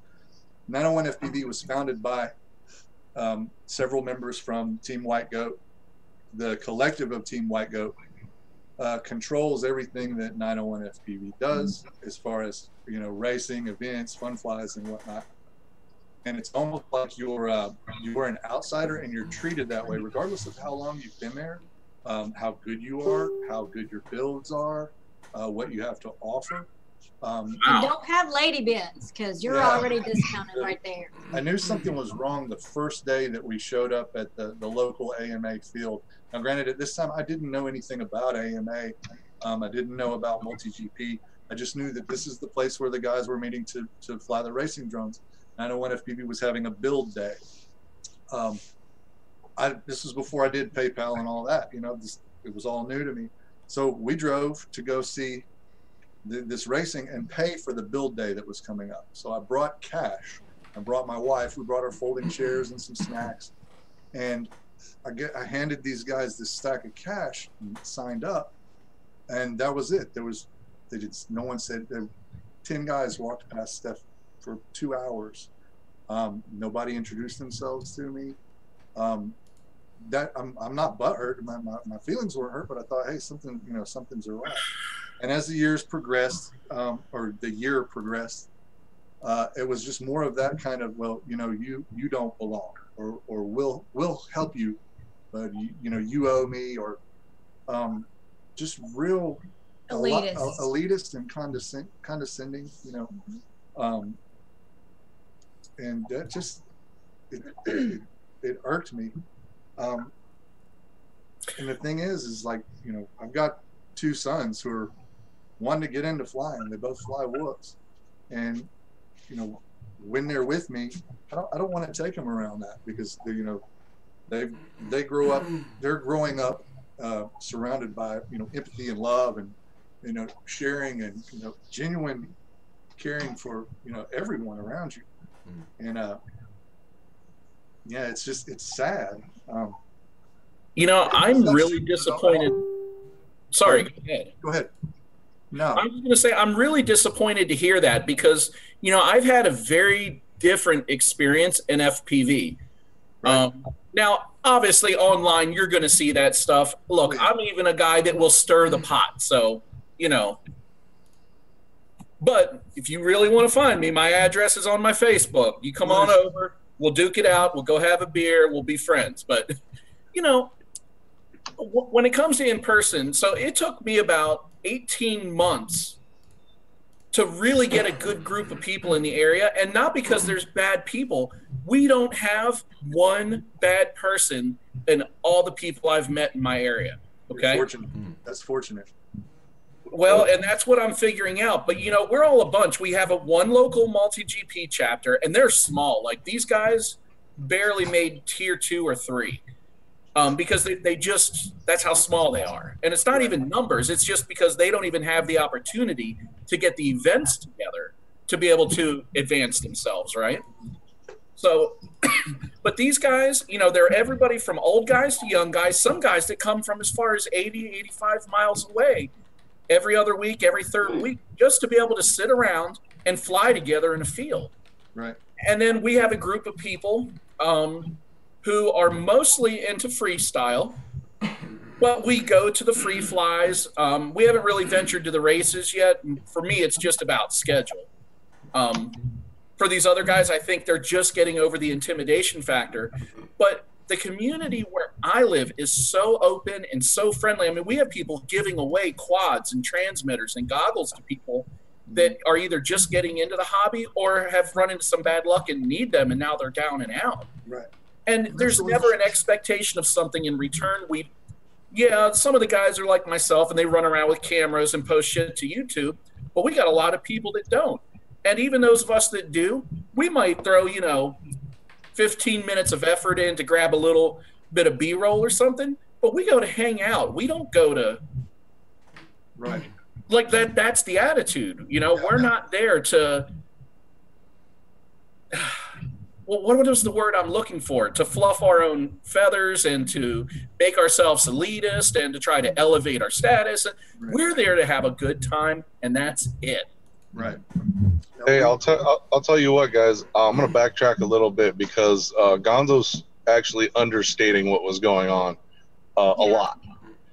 901 FPV was founded by several members from Team White Goat. The collective of Team White Goat controls everything that 901 FPV does, as far as, you know, racing, events, fun flies, and whatnot. And it's almost like you're an outsider, and you're treated that way, regardless of how long you've been there, how good you are, how good your builds are, what you have to offer. And don't have lady bits, because you're already discounted right there. I knew something was wrong the first day that we showed up at the local AMA field. Now, granted, at this time, I didn't know anything about AMA. I didn't know about multi-GP. I just knew that this is the place where the guys were meeting to fly the racing drones. 901 FPV was having a build day. This was before I did PayPal and all that. You know, it was all new to me. So we drove to go see this racing and pay for the build day that was coming up. So I brought cash. I brought my wife. We brought our folding chairs and some snacks. And I handed these guys this stack of cash and signed up. And that was it. No one said, 10 guys walked past Steph for 2 hours. Nobody introduced themselves to me. I'm not butthurt. My feelings weren't hurt, but I thought, hey, something's awry. And as the years progressed, or the year progressed, it was just more of that kind of, well, you know, you don't belong, or we'll help you, but you owe me, or just real elitist and condescending, you know. And that just it irked me. And the thing is like, you know, I've got 2 sons who are wanting to get into flying. They both fly whoops, and you know, when they're with me, I don't want to take them around that, because they grow up. They're growing up surrounded by, you know, empathy and love, and, you know, sharing, and, you know, genuine caring for, you know, everyone around you. And yeah, it's sad. You know, I'm really disappointed. Sorry, go ahead. Go ahead. No, I was going to say, I'm really disappointed to hear that, because, you know, I've had a very different experience in FPV. Right. Now, obviously, online, you're going to see that stuff. Look, I'm even a guy that will stir the pot. So, you know. But if you really want to find me, my address is on my Facebook. You come on over. We'll duke it out. We'll go have a beer. We'll be friends. But, you know, when it comes to in-person, so it took me about 18 months to really get a good group of people in the area. And not because there's bad people. We don't have one bad person in all the people I've met in my area. Okay? Fortunate. That's fortunate. Well, and that's what I'm figuring out. But, you know, we're all a bunch. We have one local multi-GP chapter, and they're small. Like, these guys barely made tier 2 or 3. Because they just, that's how small they are. And it's not even numbers. It's just because they don't even have the opportunity to get the events together to be able to advance themselves, right? So, but these guys, you know, they're everybody from old guys to young guys, some guys that come from as far as 80, 85 miles away every other week, every third week, just to be able to sit around and fly together in a field. Right. And then we have a group of people who are mostly into freestyle. Well, we go to the free flies. We haven't really ventured to the races yet. For me, it's just about schedule. For these other guys, I think they're just getting over the intimidation factor. But the community where I live is so open and so friendly. I mean, we have people giving away quads and transmitters and goggles to people that are either just getting into the hobby or have run into some bad luck and need them, and now they're down and out. Right. And there's never an expectation of something in return. Yeah, some of the guys are like myself, and they run around with cameras and post shit to YouTube, but we got a lot of people that don't. And even those of us that do, we might throw, 15 minutes of effort in to grab a little bit of B-roll or something, but we go to hang out. We don't go to... Right. Like that's the attitude. We're not there to... Well, what is the word I'm looking for? To fluff our own feathers and to make ourselves elitist and to try to elevate our status. Right. We're there to have a good time, and that's it. Right. Hey, I'll tell you what, guys. I'm gonna backtrack a little bit because Gonzo's actually understating what was going on a lot.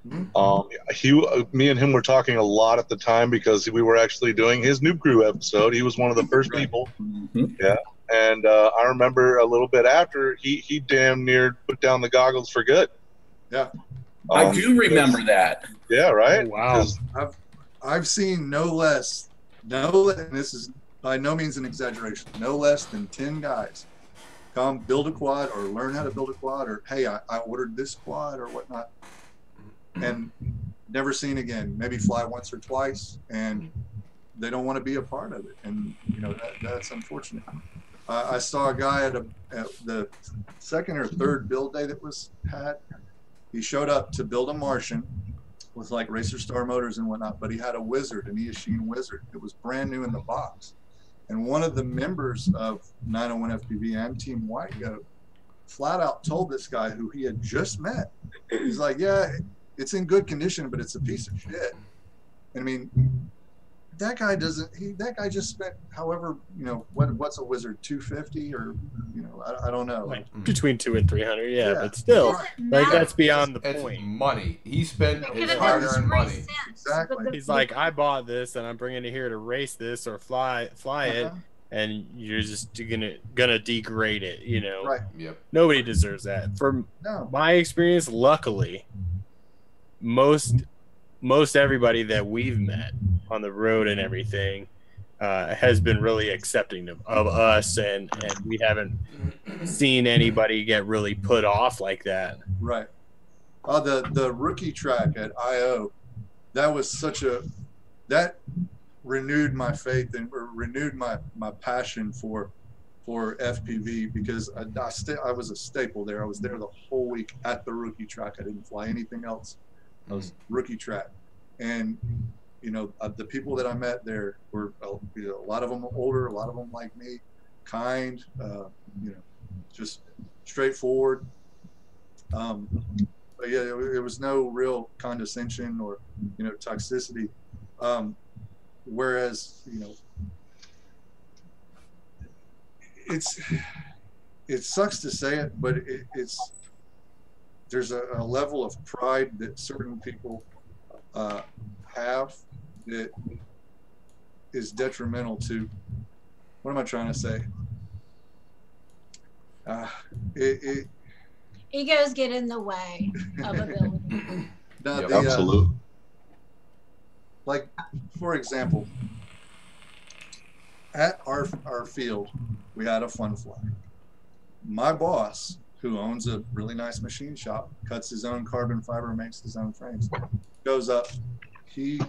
Me and him were talking a lot at the time because we were actually doing his Noobcrew episode. He was one of the first people. Yeah. And I remember a little bit after he damn near put down the goggles for good. Yeah. I do remember that. Yeah, right? Oh, wow. I've seen no less, and this is by no means an exaggeration, no less than 10 guys come build a quad or learn how to build a quad or, hey, I ordered this quad or whatnot, and never seen again. Maybe fly once or twice, and they don't want to be a part of it. And, that's unfortunate. I saw a guy at the second or third build day that was had. He showed up to build a Martian with like Racer Star motors and whatnot, but he had a Wizard, an Eachine Wizard. It was brand new in the box. And one of the members of 901 FPV and Team White Goat flat out told this guy who he had just met, he's like, yeah, it's in good condition, but it's a piece of shit. And I mean, that guy that guy just spent however, what's a Wizard, 250 or, I don't know. Like between 200 and 300, yeah, but still, that's beyond the it's point. Money. He spent his hard-earned money. Exactly. He's like, I bought this and I'm bringing it here to race this or fly it, and you're just gonna degrade it, Right. Yep. Nobody deserves that. From my experience, luckily, most everybody that we've met on the road and everything has been really accepting of us, and we haven't seen anybody get really put off like that. Right. The rookie track at IO, that was that renewed my faith and renewed my passion for FPV, because I was a staple there. I was there the whole week at the rookie track. I didn't fly anything else. I was rookie track. And the people that I met there were a lot of them older, a lot of them like me, kind, just straightforward. But yeah, it was no real condescension or toxicity. Whereas it sucks to say it, but there's a level of pride that certain people have that is detrimental to, what am I trying to say? Egos get in the way of ability. Absolutely. Like, for example, at our field, we had a fun fly. My boss, who owns a really nice machine shop, cuts his own carbon fiber, makes his own frames, goes up. He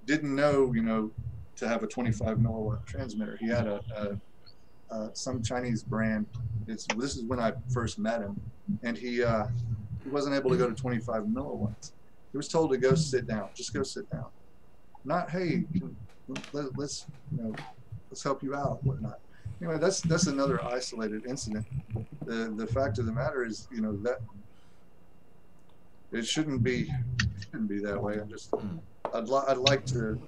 didn't know, to have a 25 milliwatt transmitter. He had some Chinese brand. This is when I first met him, and he wasn't able to go to 25 milliwatts. He was told to go sit down. Just go sit down. Not, hey, let's help you out, whatnot. Anyway, that's another isolated incident. The fact of the matter is, that it shouldn't be that way. I'd like to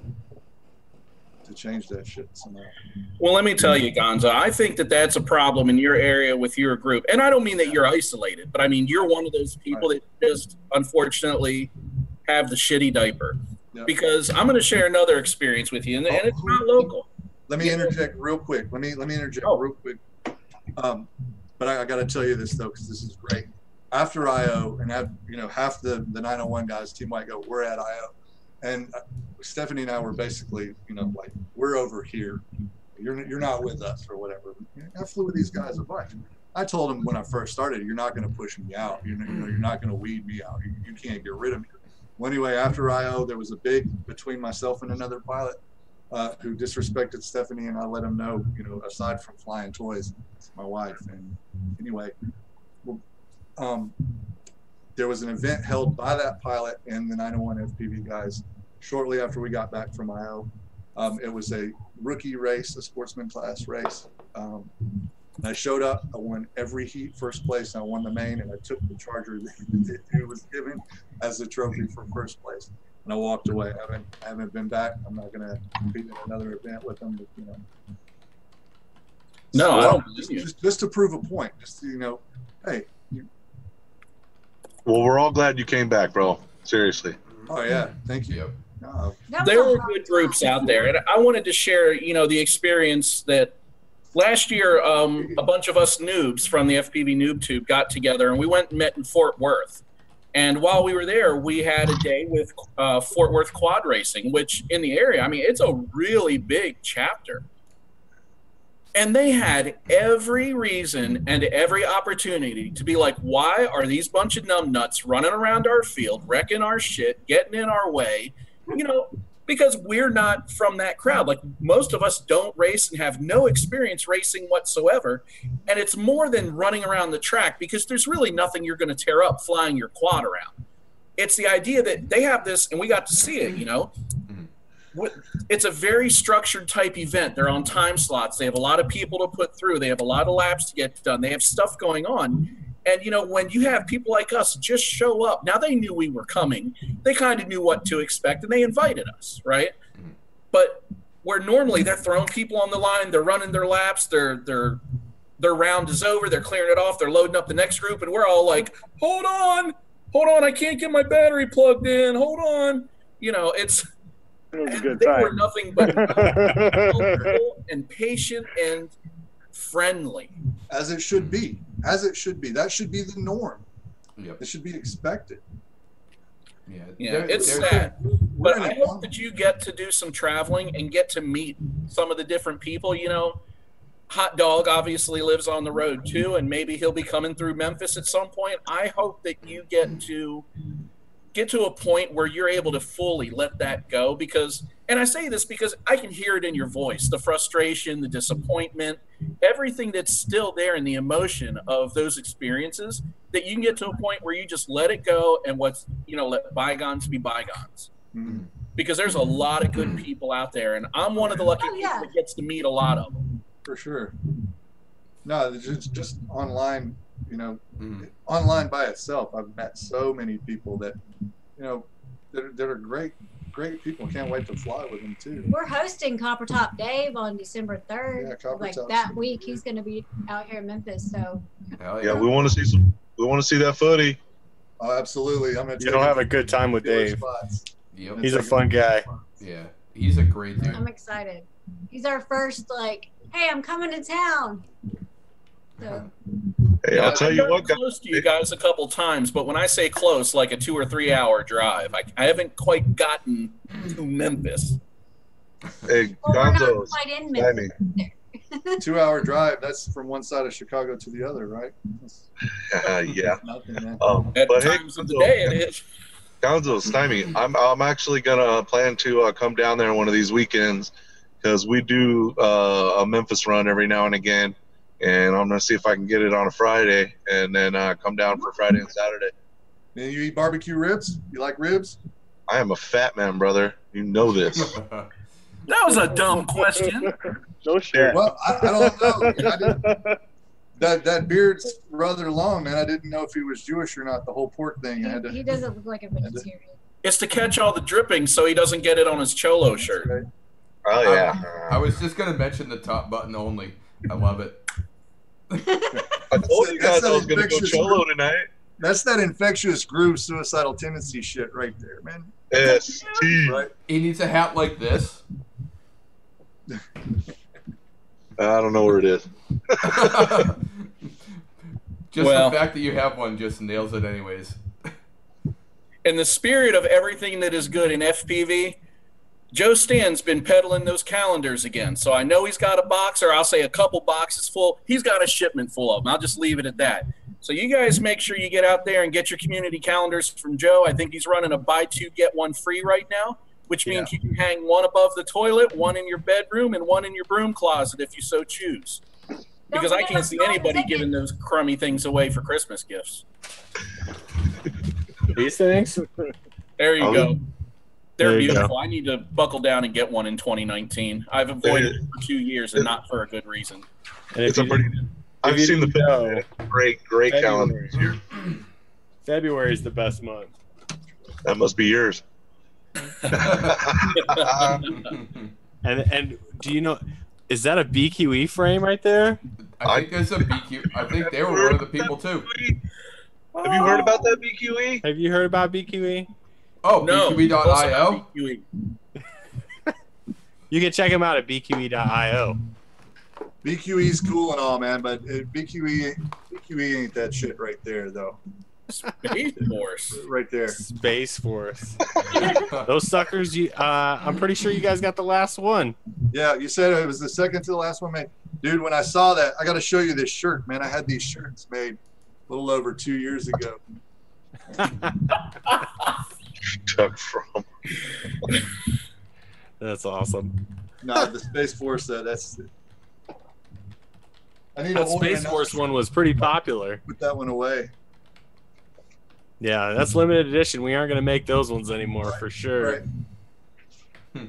change that shit somehow. Well, let me tell you, Gonzo, I think that's a problem in your area with your group. And I don't mean that you're isolated, but I mean you're one of those people that just unfortunately have the shitty diaper. Yeah. Because I'm going to share another experience with you, and it's not local. Let me interject real quick. Let me interject real quick. But I got to tell you this though, because this is great. after IO, and half the 901 guys, Team White, go, we're at IO, and Stephanie and I were basically, like, we're over here. You're not with us or whatever. I flew with these guys a bunch. I told them when I first started, you're not going to push me out. You're not going to weed me out. You can't get rid of me. Well, anyway, after IO, there was a big between myself and another pilot who disrespected Stephanie, and I let him know, aside from flying toys, it's my wife. And anyway, there was an event held by that pilot and the 901 FPV guys shortly after we got back from IO. It was a rookie race, a sportsman class race. I showed up, I won every heat, first place, and I won the main, and I took the charger that it was given as a trophy for first place. And I walked away. I haven't been back. I'm not going to compete in another event with them. But, No, so, I don't. just to prove a point. Just hey. Well, we're all glad you came back, bro. Seriously. Oh yeah, thank you. No, There were good groups out there, and I wanted to share, the experience that last year a bunch of us noobs from the FPVnoobtube got together, and we went and met in Fort Worth. And while we were there, we had a day with Fort Worth quad racing, which in the area, it's a really big chapter. And they had every reason and every opportunity to be like, why are these bunch of numbnuts running around our field, wrecking our shit, getting in our way? Because we're not from that crowd. Like, most of us don't race and have no experience racing whatsoever. And it's more than running around the track, because there's really nothing you're going to tear up flying your quad around. It's the idea that they have this, and we got to see it, It's a very structured type event. They're on time slots. They have a lot of people to put through. They have a lot of laps to get done. They have stuff going on. And, when you have people like us just show up, now they knew we were coming. They kind of knew what to expect, and they invited us, right? But where normally they're throwing people on the line, they're running their laps, their round is over, they're clearing it off, they're loading up the next group, and we're all like, hold on, I can't get my battery plugged in, hold on. It was a good they time. were nothing but helpful and patient and friendly. as it should be. As it should be. That should be the norm. Yep. It should be expected. Yeah, it's sad. But I hope that you get to do some traveling and get to meet some of the different people. Hot Dog obviously lives on the road too, and maybe he'll be coming through Memphis at some point. I hope that you get to a point where you're able to fully let that go, because, and I say this because I can hear it in your voice, the frustration, the disappointment, everything that's still there in the emotion of those experiences, that you can get to a point where you just let it go and let bygones be bygones. Mm-hmm. Because there's a lot of good people out there, and I'm one of the lucky people that gets to meet a lot of them. For sure. No, it's just online, online by itself. I've met so many people that, that are great people. Can't wait to fly with them too. We're hosting Copper Top Dave on December 3rd. Yeah, Copper Top. That week he's going to be out here in Memphis. So Yeah, we want to see we want to see that footy. Oh, absolutely. I'm gonna. You'll have a good time with Dave. Yep. He's a fun guy. Yeah, he's a great dude. I'm excited. He's our first hey, I'm coming to town. So Hey, I'll tell you what, guys. Close to you guys a couple times, but when I say close, like a 2 or 3 hour drive, I haven't quite gotten to Memphis. Hey, we're not Gonzo, quite in Memphis. 2-hour drive. That's from one side of Chicago to the other, right? yeah. Nothing, man. At But times hey, of the day, it is. Gonzo, Stymie, I'm actually gonna plan to come down there one of these weekends, because we do a Memphis run every now and again, and I'm gonna see if I can get it on a Friday, and then come down for Friday and Saturday. And you eat barbecue ribs? You like ribs? I am a fat man, brother. You know this. That was a dumb question. No shit. Well, I don't know. That beard's rather long, man. I didn't know if he was Jewish or not. The whole pork thing. He doesn't look like a vegetarian. It's to catch all the drippings so he doesn't get it on his cholo shirt. Right. Oh yeah. I was just gonna mention the top button only. I love it. I told you guys I was gonna go cholo tonight. That's that infectious groove suicidal tendency shit right there, man. ST. Right? He needs a hat like this. I don't know where it is. Just the fact that you have one just nails it anyways. In the spirit of everything that is good in FPV, Joe Stan's been peddling those calendars again. So I know he's got a box, or I'll say a couple boxes full. He's got a shipment full of them. I'll just leave it at that. So you guys make sure you get out there and get your community calendars from Joe. I think he's running a buy two, get one free right now, which means you can hang one above the toilet, one in your bedroom, and one in your broom closet if you so choose. Because I can't see anybody giving those crummy things away for Christmas gifts. These things? There you go. They're beautiful. I need to buckle down and get one in 2019. I've avoided it for 2 years and not for a good reason. And It's a pretty. I've seen the great calendar this year. February is the best month. That must be yours. And do you know? Is that a BQE frame right there? I think it's a BQ. I think they were one of the people too. Have you heard about that BQE? Have you heard about BQE? Oh, no. BQE.io. You can check them out at BQE.io. BQE's cool and all, man, but BQE ain't that shit right there, though. Space Force. Right there. Space Force. Those suckers, I'm pretty sure you guys got the last one. Yeah, you said it was the second to the last one made. Dude, when I saw that, I got to show you this shirt, man. I had these shirts made a little over 2 years ago. Took from. That's awesome. No, the Space Force, that's. I need to The Space Force one was pretty popular. Put that one away. Yeah, that's limited edition. We aren't going to make those ones anymore for sure. Right.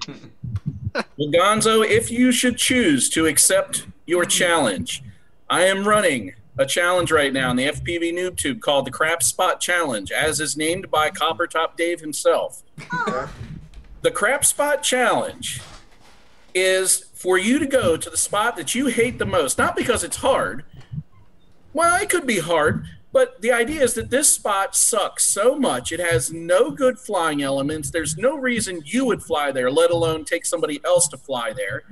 Well, Gonzo, if you should choose to accept your challenge, I am running a challenge right now on the FPVnoobtube called the Crap Spot Challenge, as is named by Coppertop Dave himself. The Crap Spot Challenge is for you to go to the spot that you hate the most, not because it's hard. Well, it could be hard, but the idea is that this spot sucks so much. It has no good flying elements. There's no reason you would fly there, let alone take somebody else to fly there.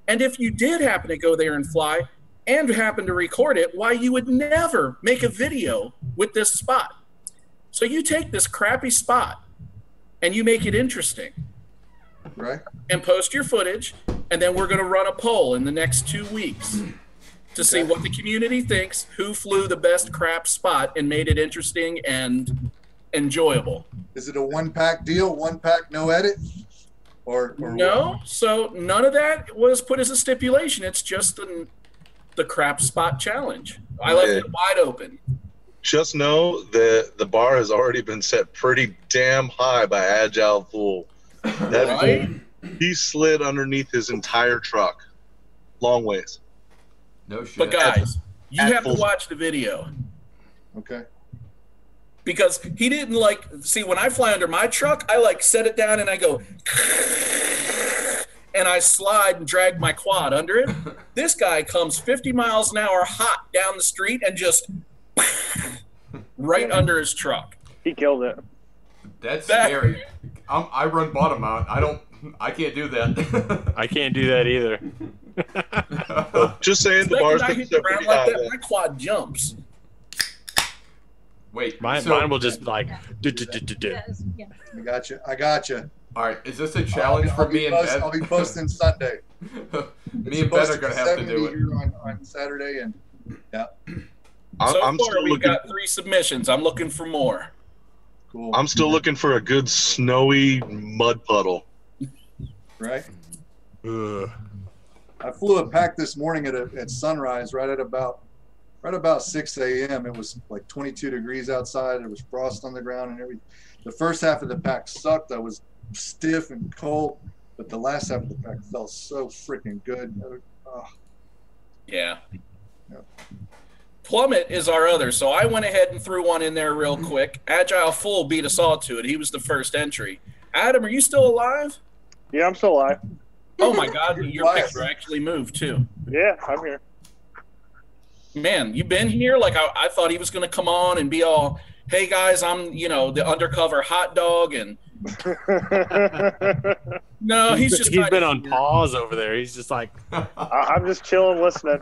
And if you did happen to go there and fly and happen to record it, why, you would never make a video with this spot. So you take this crappy spot and you make it interesting. Right. And post your footage, and then we're going to run a poll in the next 2 weeks to see what the community thinks, who flew the best crap spot and made it interesting and enjoyable. Is it a one-pack deal, one-pack, no edit? Or no, what? So none of that was put as a stipulation. It's just the crap spot challenge. I left it wide open. Just know that the bar has already been set pretty damn high by Agile Fool. That Right? he slid underneath his entire truck. Long ways. No shit. But guys, you At have to full- watch the video. Okay. Because he didn't see, when I fly under my truck, I set it down and I go, and I slide and drag my quad under it. This guy comes 50 miles an hour hot down the street and just right under his truck. He killed it. That's scary. I run bottom mount. I can't do that. I can't do that either. Just saying, the The bar's second I been hit the set ground pretty like high. that, my quad jumps. Wait. Mine will just be like. I got you. I got you. All right. Is this a challenge for me and Ben? I'll be posting Sunday. Me and Ben are gonna have to do it. Here on Saturday, and yeah, So I'm far, still we've looking. got 3 submissions. I'm looking for more. cool. I'm still looking for a good snowy mud puddle. Right. Ugh. I flew a pack this morning at sunrise, right at about 6 a.m. It was like 22 degrees outside. There was frost on the ground and everything. The first half of the pack sucked. I was stiff and cold, but the last half of the pack felt so freaking good. Yeah. Yeah. Plummet is our other, so I went ahead and threw one in there real quick. Agile Full beat us all to it. He was the first entry. Adam, are you still alive? Yeah, I'm still alive. Oh my God, your Alive. picture actually moved too. Yeah, I'm here. Man, you been here? Like I thought he was going to come on and be all, "Hey guys, I'm the undercover hot dog," and no, he's just he's been kinda on here. pause over there. He's just like, I'm just chilling, listening.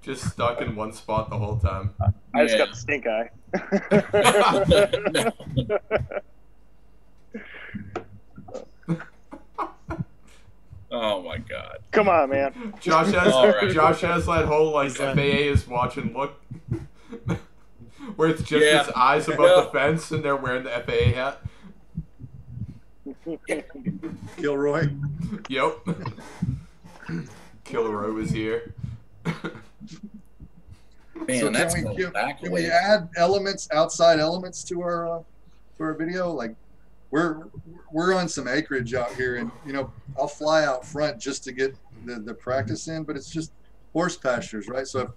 Just stuck in one spot the whole time. I just got the stink eye. Oh my God! Come on, man. Josh has Right. Josh has that whole like FAA is watching look, where it's just his eyes above the fence and they're wearing the FAA hat. Gilroy. Yep. Kilroy was here. Man, So that's can going back we away. add elements, outside elements to our video? Like we're on some acreage out here, and you know I'll fly out front just to get the practice in, but it's just horse pastures, right? So if,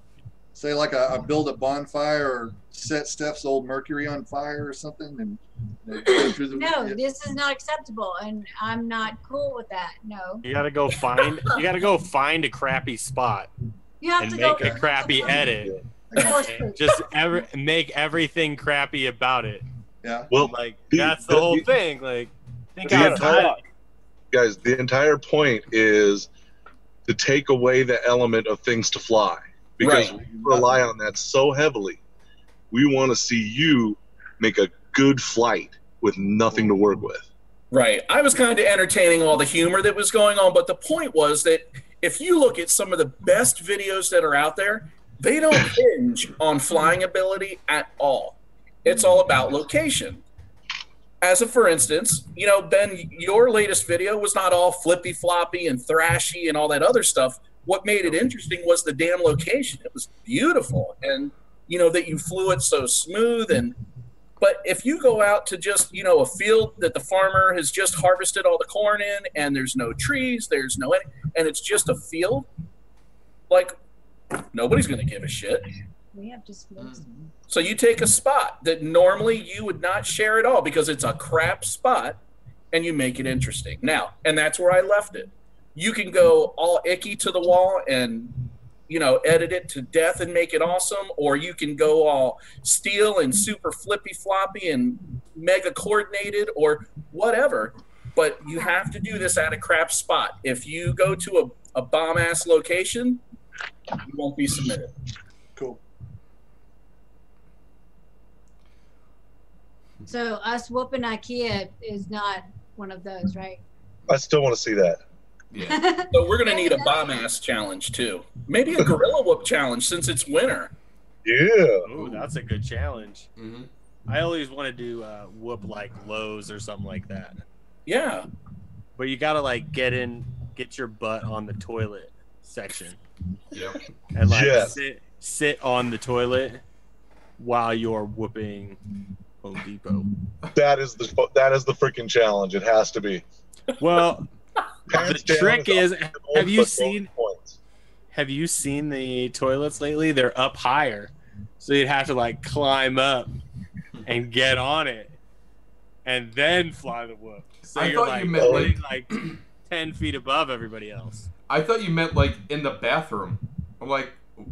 say like I build a bonfire or set Steph's old Mercury on fire or something, and go through the, No, this is not acceptable, and I'm not cool with that. No. You gotta go find. You gotta go find a crappy spot You have and to make go a crappy edit. Horse And poop. just make everything crappy about it. yeah. Well, Like the- that's the whole thing. Like think the outside. guys, the entire point is to take away the element of things to fly, because Right. we rely on that so heavily. We want to see you make a good flight with nothing to work with. Right. I was kind of entertaining all the humor that was going on, but the point was that if you look at some of the best videos that are out there, they don't hinge on flying ability at all. It's all about location. As a for instance, you know, Ben, your latest video was not all flippy floppy and thrashy and all that other stuff. What made it interesting was the damn location. It was beautiful, and you know that you flew it so smooth. And but if you go out to just, you know, a field that the farmer has just harvested all the corn in, and there's no trees, there's no and it's just a field, like nobody's going to give a shit. We have just So you take a spot that normally you would not share at all because it's a crap spot, and you make it interesting. Now, and that's where I left it. You can go all icky to the wall and, you know, edit it to death and make it awesome, or you can go all steel and super flippy floppy and mega coordinated or whatever. But you have to do this at a crap spot. If you go to a bomb ass location, you won't be submitted. Cool. So us whooping IKEA is not one of those, right? I still want to see that. Yeah. So we're gonna need a bomb ass challenge too. Maybe a gorilla whoop challenge since it's winter. Yeah. Oh, that's a good challenge. Mm-hmm. I always want to do whoop like Lowe's or something like that. Yeah. But you gotta like get your butt on the toilet section Yep. and like Yes. sit on the toilet while you're whooping Home Depot. That is the freaking challenge. It has to be. Well, Hands the down trick is, up to the have you bonus seen points. have you seen the toilets lately? They're up higher, so you'd have to like climb up and get on it, and then fly the whoop. So I you're thought like, you meant really, like 10 feet above everybody else. I thought you meant like in the bathroom. I'm like,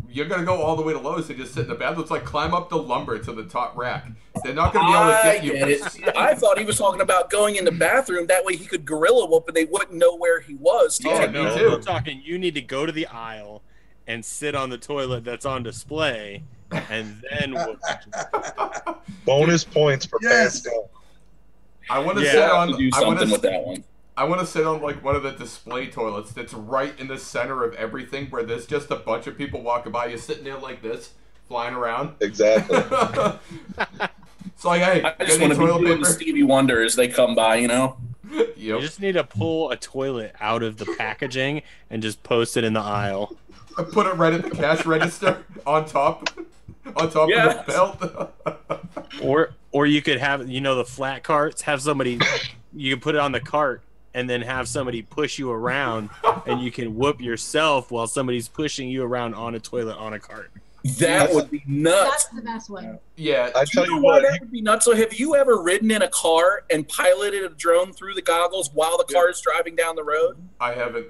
you're gonna go all the way to Lowe's and just sit in the bathroom. It's like climb up the lumber to the top rack. They're not gonna be able to I get you. get it. See, I thought he was talking about going in the bathroom. That way he could gorilla whoop and they wouldn't know where he was. Yeah, Oh, me no, too. I'm talking. You need to go to the aisle and sit on the toilet that's on display, and then whoop. Bonus points for Yes. pants down. I want to Yeah, sit We'll on. have to do I want something with to. that one. I want to sit on like one of the display toilets that's right in the center of everything, where there's just a bunch of people walking by. You're sitting there like this, flying around. Exactly. It's like, hey, I get just any want to be toilet doing the paper? Stevie Wonder as they come by, you know? You Yep. just need to pull a toilet out of the packaging and just post it in the aisle. I put it right at the cash register on top of Yes. the belt. Or you could have, you know, the flat carts. Have somebody, you can put it on the cart and then have somebody push you around, and you can whoop yourself while somebody's pushing you around on a toilet on a cart. That would be nuts. That's the best one. Yeah, I Do tell you know you why what, that would be nuts? So have you ever ridden in a car and piloted a drone through the goggles while the car is driving down the road? I haven't.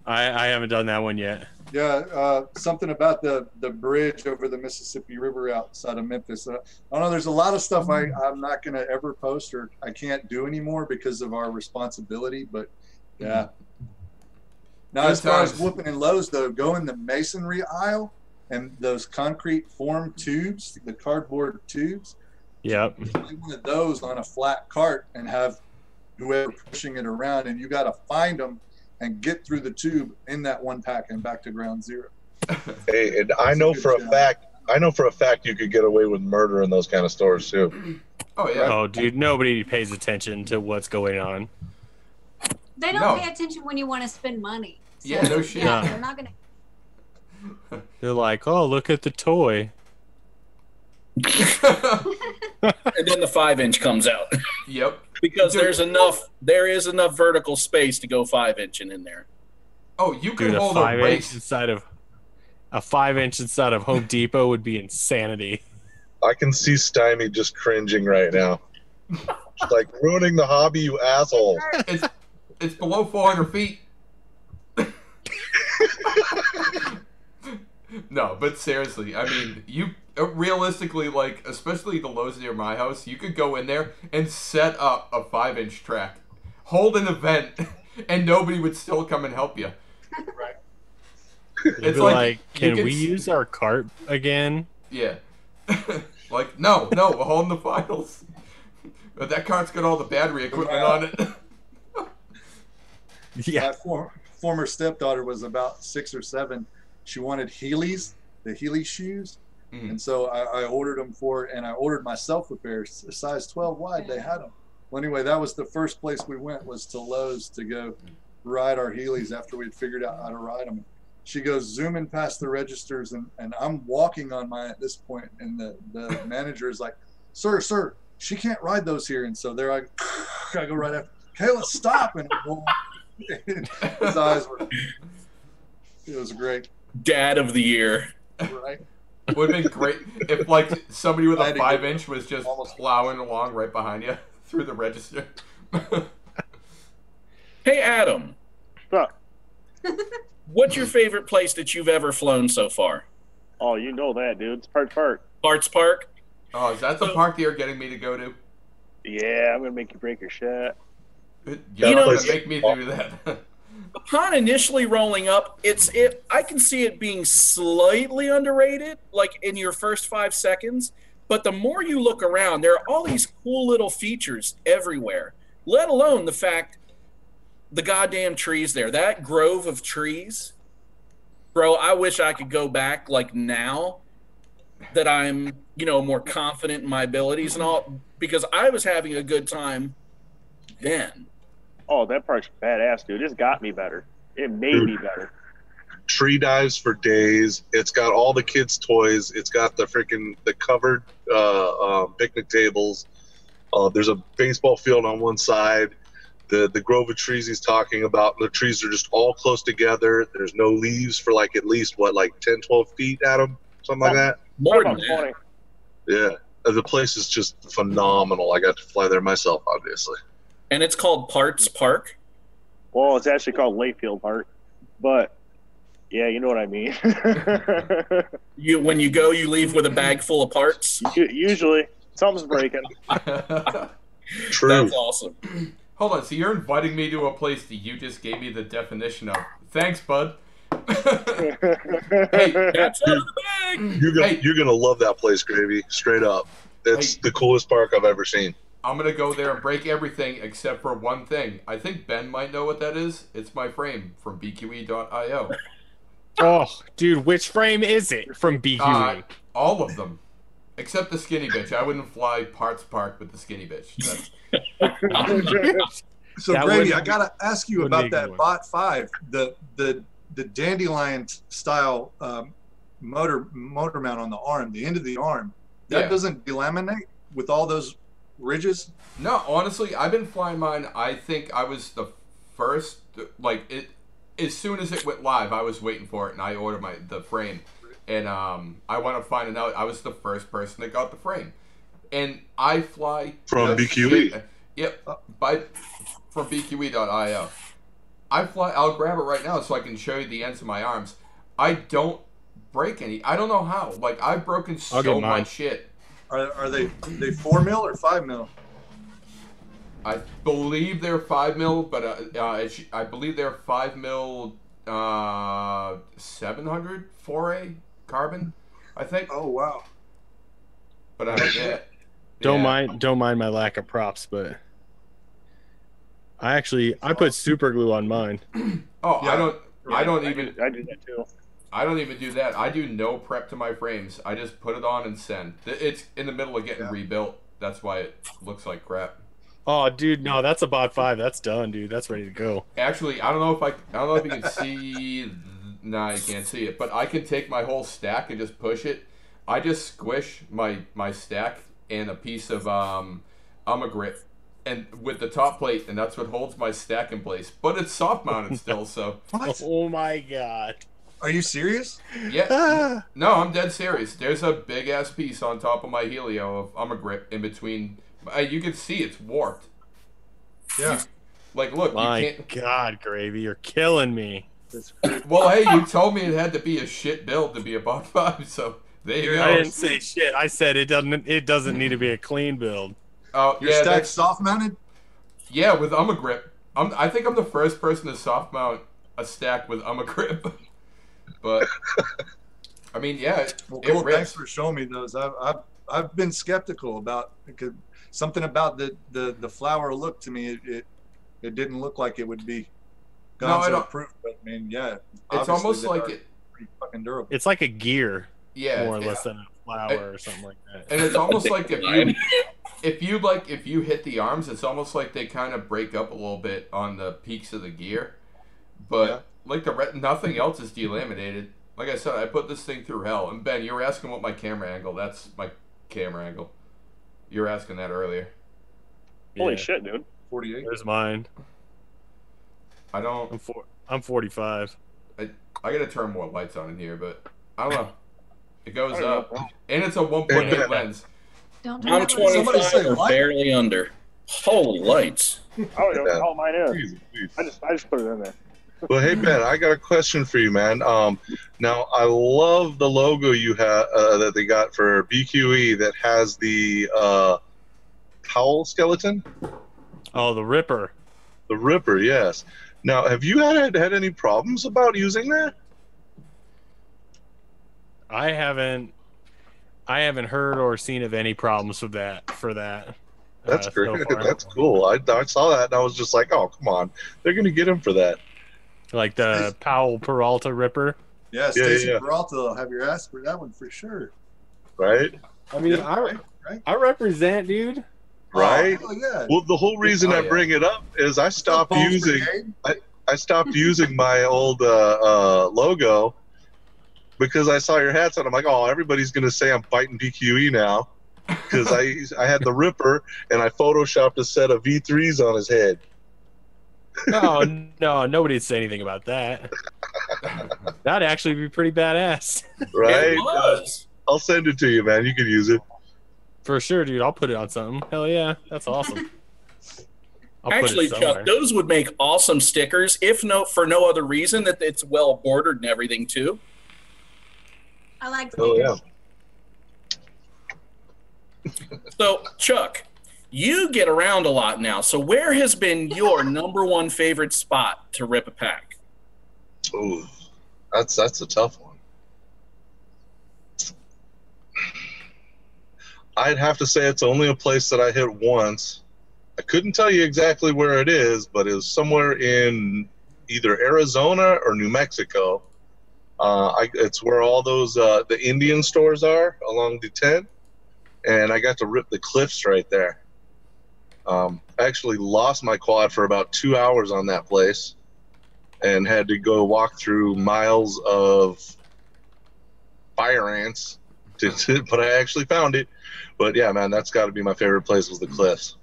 I haven't done that one yet. Yeah, something about the bridge over the Mississippi River outside of Memphis. I don't know. There's a lot of stuff I'm not going to ever post or I can't do anymore because of our responsibility. But yeah, Now, Good as far as times. whooping and lows, though, go in the masonry aisle and those concrete form tubes, the cardboard tubes. Yep. Play one of those on a flat cart and have whoever pushing it around, and you got to find them and get through the tube in that one pack and back to ground zero. Hey, and I know for a fact you could get away with murder in those kind of stores too. Oh yeah. Oh, dude, nobody pays attention to what's going on. They don't No. pay attention when you want to spend money. So, Yeah, no shit. Yeah, No. they're not gonna. They're like, oh, look at the toy. And then the 5-inch comes out Yep. because Dude. there is enough vertical space to go 5-inching in there. Oh, you could Dude, a hold a 5-inch race. inside of Home Depot would be insanity. I can see Stymie just cringing right now. Just like ruining the hobby, you asshole. It's below 400 feet. No, but seriously, I mean, you realistically, like, especially the lows near my house, you could go in there and set up a 5-inch track, hold an event, and nobody would still come and help you. Right. They'd be like, can we use our cart again? Yeah. Like, no, we're holding the finals. But that cart's got all the battery equipment on it. Yeah. My former stepdaughter was about 6 or 7. She wanted Heelys, the Heely shoes. Mhm. And so I ordered them for her, and I ordered myself a pair, a size 12 wide. They had them. Well, anyway, that was the first place we went, was to Lowe's to go ride our Heelys after we'd figured out how to ride them. She goes zooming past the registers, and I'm walking on mine at this point, and the manager is like, sir, she can't ride those here. And so there I go right after, okay, let's stop. And his eyes were, it was great. Dad of the year. Right. Would have been great if, like, somebody with I a had to 5-inch was just almost- plowing along right behind you through the register. Hey, Adam, Huh. what's your favorite place that you've ever flown so far? Oh, you know that, dude. It's Park. Parts Park? Oh, is that the park that you're getting me to go to? Yeah, I'm gonna make you break your shit. You're know- going to make me do that. Upon initially rolling up, I can see it being slightly underrated, like in your first 5 seconds. But the more you look around, there are all these cool little features everywhere. Let alone the fact, the goddamn trees there, that grove of trees, bro. I wish I could go back like now that I'm, more confident in my abilities and all, because I was having a good time then. Oh, that park's badass, dude. It's got me better. It made me better. Tree dives for days. It's got all the kids' toys. It's got the covered picnic tables. There's a baseball field on one side. The grove of trees he's talking about, the trees are just all close together. There's no leaves for like at least 10, 12 feet, Adam? Something like that? More than About that. 20. Yeah. The place is just phenomenal. I got to fly there myself, obviously. And it's called Parts Park. Well, it's actually called Layfield Park, but yeah, you know what I mean. When you go, you leave with a bag full of parts. Usually, something's breaking. True. That's awesome. Hold on, so you're inviting me to a place that you just gave me the definition of. Thanks, bud. Hey, That's out of the bag. You're gonna love that place, Gravy. Straight up. It's the coolest park I've ever seen. I'm going to go there and break everything except for one thing. I think Ben might know what that is. It's my frame from BQE.io. Oh, dude, which frame is it from BQE? All of them. Except the skinny bitch. I wouldn't fly Parts Park with the skinny bitch. That's, So That Brady, wouldn't I gotta ask you wouldn't about be a that good one. Bot 5, the dandelion style motor mount on the arm, the end of the arm. That Yeah. doesn't delaminate with all those ridges. no, honestly, I've been flying mine. I think I was the first. As soon as it went live, I was waiting for it, and I ordered the frame. And I wound up finding out I was the first person that got the frame. And I fly From the BQE? shit- Yep, from BQE.io. I'll grab it right now so I can show you the ends of my arms. I don't break any. I don't know how. Like, I've broken I'll get so mine. much shit. Are they 4 mil or 5 mil? I believe they're 5 mil, but I believe they're 5 mil 700 4A carbon, I think. Oh wow. But I mean, yeah. Don't Yeah. mind my lack of props, but I put super glue on mine. Oh, Yeah. I don't even I do that too. I don't even do that. I do no prep to my frames. I just put it on and send. It's in the middle of getting rebuilt. That's why it looks like crap. Oh, dude, no, that's a bot 5. That's done, dude. That's ready to go. Actually, I don't know if you can see. Nah, you can't see it. But I can take my whole stack and just push it. I just squish my stack and a piece of grip, and with the top plate, and that's what holds my stack in place. But it's soft mounted still, so. What? Oh my god. Are you serious? Yeah. No, I'm dead serious. There's a big ass piece on top of my Helio of grip in between. You can see it's warped. Yeah. Like, look, My you can't. god, Gravy, you're killing me. Well, hey, you told me it had to be a shit build to be a bot 5, so there you go. I didn't say shit. I said it doesn't need to be a clean build. Oh, Your yeah, stack's soft mounted? yeah, with grip. I think I'm the first person to soft mount a stack with grip. But I mean, yeah, Well, it cool. rips. Thanks for showing me those. I've been skeptical about because something about the flower look to me. It didn't look like it would be No, I Gonzo don't. proof. But I mean, yeah, It's obviously almost they like are it. pretty fucking durable. It's like a gear, Yeah, more or less than a flower or something like that. and it's almost like if you hit the arms, it's almost like they kind of break up a little bit on the peaks of the gear, but like nothing else is delaminated. Like I said, I put this thing through hell. And Ben, you were asking what my camera angle. That's my camera angle. You were asking that earlier. Holy Yeah. shit, dude. 48. There's mine. I don't. I'm 45. I gotta turn more lights on in here, but I don't know. It goes I don't up, know. and it's a 1.8 lens. Don't do I'm that. 25 or barely under. Holy lights. I don't know what the hell mine is. Jeez, jeez. I just put it in there. Well, hey Ben, I got a question for you, man. Now I love the logo you have that they got for BQE that has the Powell skeleton. Oh, the Ripper. The Ripper, yes. Now, have you had any problems about using that? I haven't heard or seen of any problems with that. That's great. So far. That's cool. I saw that and I was just like, oh, come on, they're gonna get him for that. Like the Powell Peralta Ripper. Yeah, Stacy yeah. Peralta will have your ass for that one for sure. Right? I mean, Right? I represent, dude. Right? Oh, yeah. Well, the whole reason Oh, I yeah. bring it up is I stopped Pulse using Brigade. I stopped using my old logo because I saw your hats and I'm like, oh, everybody's gonna say I'm fighting BQE now because I had the Ripper and I photoshopped a set of V3s on his head. No, nobody'd say anything about that. That'd actually be pretty badass. Right? It was. I'll send it to you, man. You can use it. For sure, dude. I'll put it on something. Hell yeah, that's awesome. I'll Actually, put it somewhere. Chuck, those would make awesome stickers, if for no other reason that it's well bordered and everything too. I like Oh yeah. So, Chuck, you get around a lot now. So, where has been your #1 favorite spot to rip a pack? Ooh, that's a tough one. I'd have to say it's only a place that I hit once. I couldn't tell you exactly where it is, but it was somewhere in either Arizona or New Mexico. It's where all those the Indian stores are along the 10, and I got to rip the cliffs right there. I actually lost my quad for about 2 hours on that place, and had to go walk through miles of fire ants but I actually found it. But yeah, man, that's got to be my favorite place was the cliffs.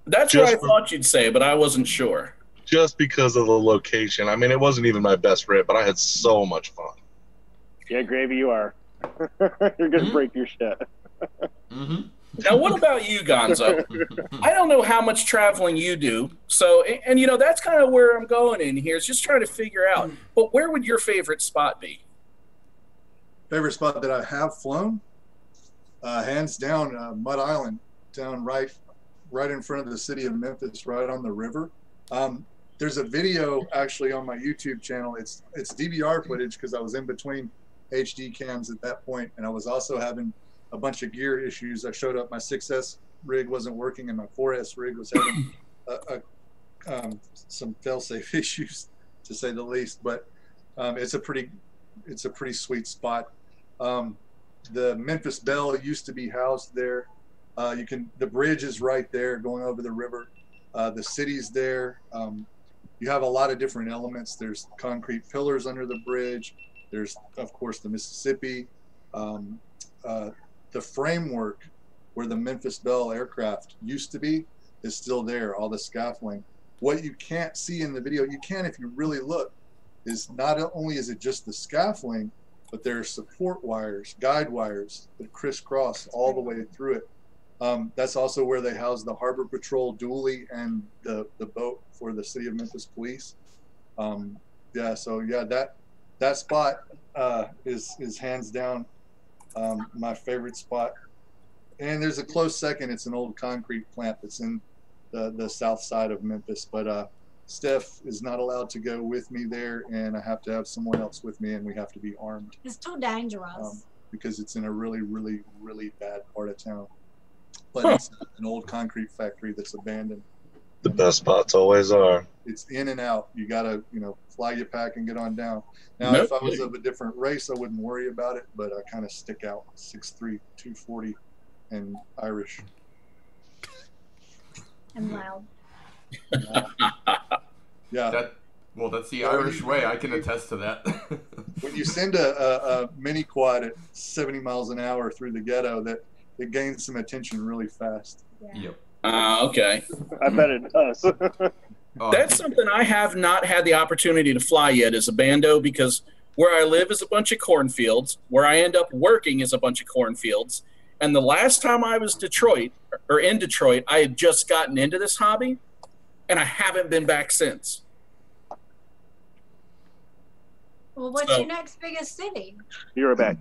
That's what I thought you'd say, but I wasn't sure. Just because of the location. I mean, it wasn't even my best rip, but I had so much fun. Yeah, Gravy, you are. You're going to break your shit. Now, what about you, Gonzo? I don't know how much traveling you do. So, and you know, that's kind of where I'm going in here, is just trying to figure out, but where would your favorite spot be? Favorite spot that I have flown? Hands down, Mud Island, down right in front of the city of Memphis, right on the river. there's a video actually on my YouTube channel. It's DVR footage because I was in between HD cams at that point, and I was also having a bunch of gear issues. I showed up, my 6S rig wasn't working, and my 4S rig was having some fail-safe issues, to say the least. But it's a pretty sweet spot. The Memphis Belle used to be housed there. The bridge is right there going over the river. The city's there. You have a lot of different elements. There's concrete pillars under the bridge. There's, of course, the Mississippi. The framework where the Memphis Belle aircraft used to be is still there, all the scaffolding. What you can't see in the video, you can if you really look, is not only is it just the scaffolding, but there are support wires, guide wires that crisscross all the way through it. That's also where they house the Harbor Patrol dually and the boat for the City of Memphis Police. Yeah, so yeah, that spot is hands down my favorite spot. And there's a close second. It's an old concrete plant that's in the south side of Memphis. But Steph is not allowed to go with me there, and I have to have someone else with me, and we have to be armed. It's too dangerous. Because it's in a really, really, really bad part of town. But it's an old concrete factory that's abandoned. The best spots always are. It's in and out. You gotta, fly your pack and get on down. Now, if I was of a different race, I wouldn't worry about it, but I kind of stick out, 6'3", 240, and Irish. And loud. Yeah. That's the Irish way. I can attest to that. When you send a mini quad at 70 miles an hour through the ghetto, that it gains some attention really fast. Yeah. Yep. Okay. I bet it does. That's something I have not had the opportunity to fly yet as a bando, because where I live is a bunch of cornfields. Where I end up working is a bunch of cornfields. And the last time I was in Detroit, I had just gotten into this hobby, and I haven't been back since. Well, what's your next biggest city? You're back.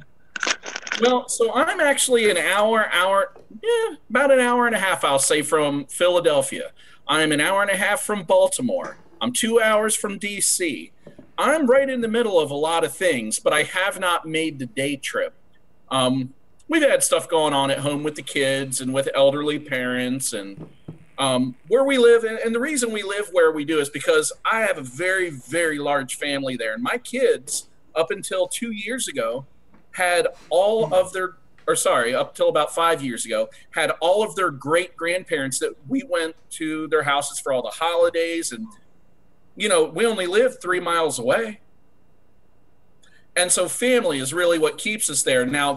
Well, so I'm actually about an hour and a half, I'll say, from Philadelphia. I'm an hour and a half from Baltimore. I'm 2 hours from D.C. I'm right in the middle of a lot of things, but I have not made the day trip. We've had stuff going on at home with the kids and with elderly parents, and where we live. And the reason we live where we do is because I have a very, very large family there. And my kids, up until 2 years ago, had all of their, up till about 5 years ago, had all of their great-grandparents that we went to their houses for all the holidays. And, we only live 3 miles away. And so family is really what keeps us there. Now,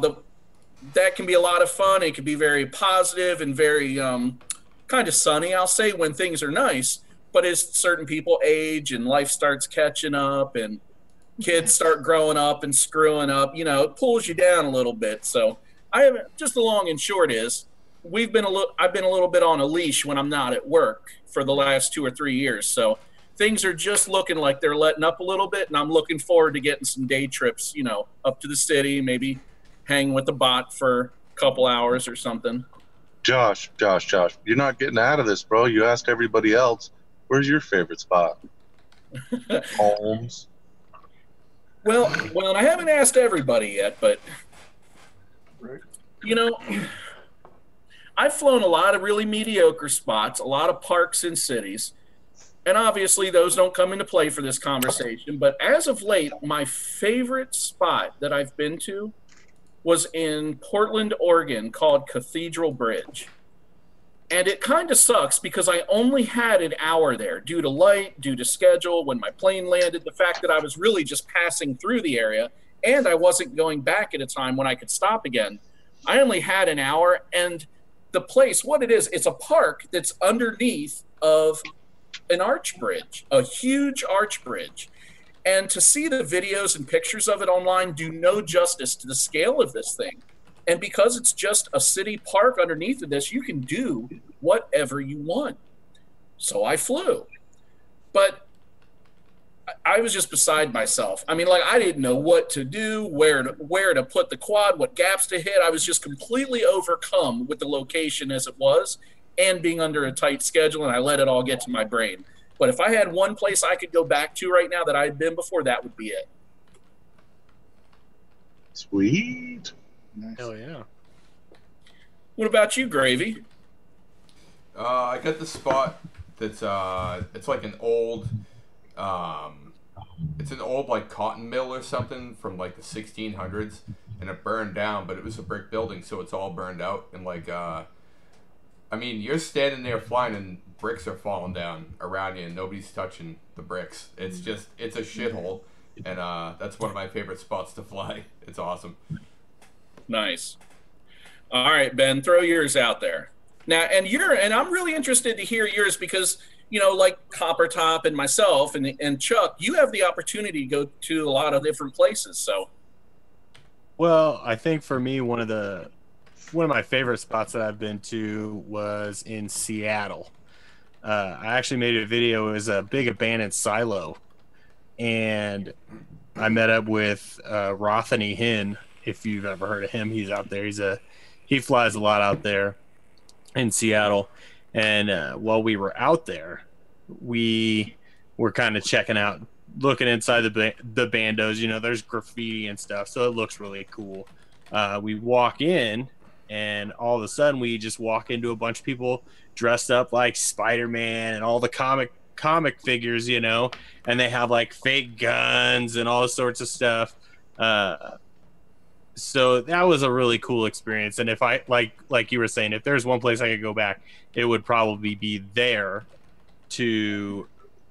that can be a lot of fun. It can be very positive and very kind of sunny, I'll say, when things are nice. But as certain people age and life starts catching up and kids start growing up and screwing up, it pulls you down a little bit. So just the long and short is, I've been a little bit on a leash when I'm not at work for the last 2 or 3 years. So things are just looking like they're letting up a little bit, and I'm looking forward to getting some day trips, up to the city, maybe hang with the bot for a couple hours or something. Josh, you're not getting out of this, bro. You asked everybody else, where's your favorite spot? Homes. Well, I haven't asked everybody yet, but I've flown a lot of really mediocre spots, a lot of parks in cities, and obviously those don't come into play for this conversation. But as of late, my favorite spot that I've been to was in Portland, Oregon, called Cathedral Bridge. And it kind of sucks because I only had an hour there due to light, due to schedule, when my plane landed, the fact that I was really just passing through the area, and I wasn't going back at a time when I could stop again. I only had an hour, and the place, what it is, it's a park that's underneath of an arch bridge, a huge arch bridge. And to see the videos and pictures of it online do no justice to the scale of this thing. And because it's just a city park underneath of this, you can do whatever you want. So I flew. But I was just beside myself. I mean, I didn't know what to do, where to put the quad, what gaps to hit. I was just completely overcome with the location as it was and being under a tight schedule, and I let it all get to my brain. But if I had one place I could go back to right now that I had been before, that would be it. Sweet. Nice. Hell yeah. What about you, Gravy? I got the spot that's it's like an old it's an old like cotton mill or something from like the 1600s, and it burned down, but it was a brick building, so it's all burned out. And like I mean, you're standing there flying and bricks are falling down around you and nobody's touching the bricks. It's just, it's a shithole. And that's one of my favorite spots to fly. It's awesome. Nice. All right, Ben, throw yours out there. Now, and I'm really interested to hear yours because, you know, like Copper Top and myself and Chuck, you have the opportunity to go to a lot of different places. So, well, I think for me, one of my favorite spots that I've been to was in Seattle. I actually made a video. It was a big abandoned silo, and I met up with Rothany Hinn. If you've ever heard of him, he's out there. He flies a lot out there in Seattle. And while we were out there, we were kind of checking out, looking inside the bandos. You know, there's graffiti and stuff, so it looks really cool. We walk in, and all of a sudden we just walk into a bunch of people dressed up like Spider-Man and all the comic figures, you know, and they have like fake guns and all sorts of stuff. So that was a really cool experience. And if I like you were saying, if there's one place I could go back, it would probably be there to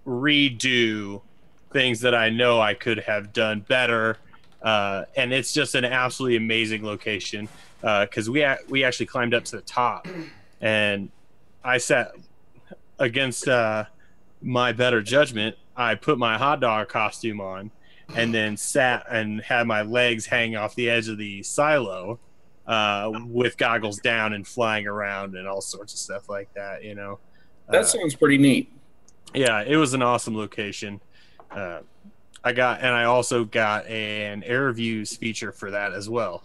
redo things that I know I could have done better. And it's just an absolutely amazing location because we actually climbed up to the top, and I sat against my better judgment. I put my hot dog costume on, and then sat and had my legs hang off the edge of the silo with goggles down and flying around and all sorts of stuff like that, you know. that sounds pretty neat. Yeah, it was an awesome location. I also got an air views feature for that as well.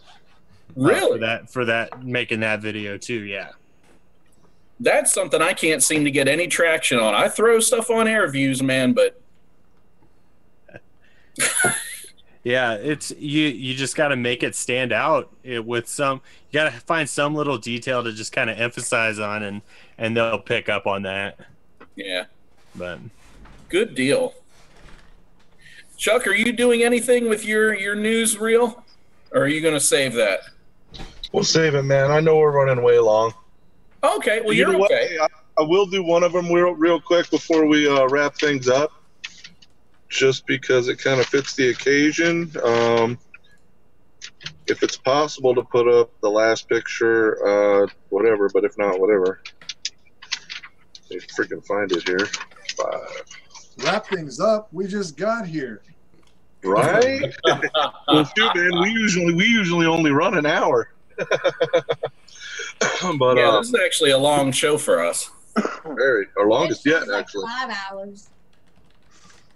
Really? For that making that video too, yeah. That's something I can't seem to get any traction on. I throw stuff on air views, man, but yeah, it's you just got to make it stand out with some. You got to find some little detail to just kind of emphasize on, and they'll pick up on that. yeah, But good deal. Chuck, are you doing anything with your newsreel, or are you going to save that? We'll save it, man. I know we're running way long. Okay, well, You you're know what? okay. Hey, I will do one of them real quick before we wrap things up, just because it kind of fits the occasion. If it's possible to put up the last picture, whatever, but if not, whatever. Let me freaking find it here. 5. Wrap things up. We just got here. Right? Well, shoot, man, we usually only run an hour. But Yeah, this is actually a long show for us. very our longest yet, Like actually. 5 hours.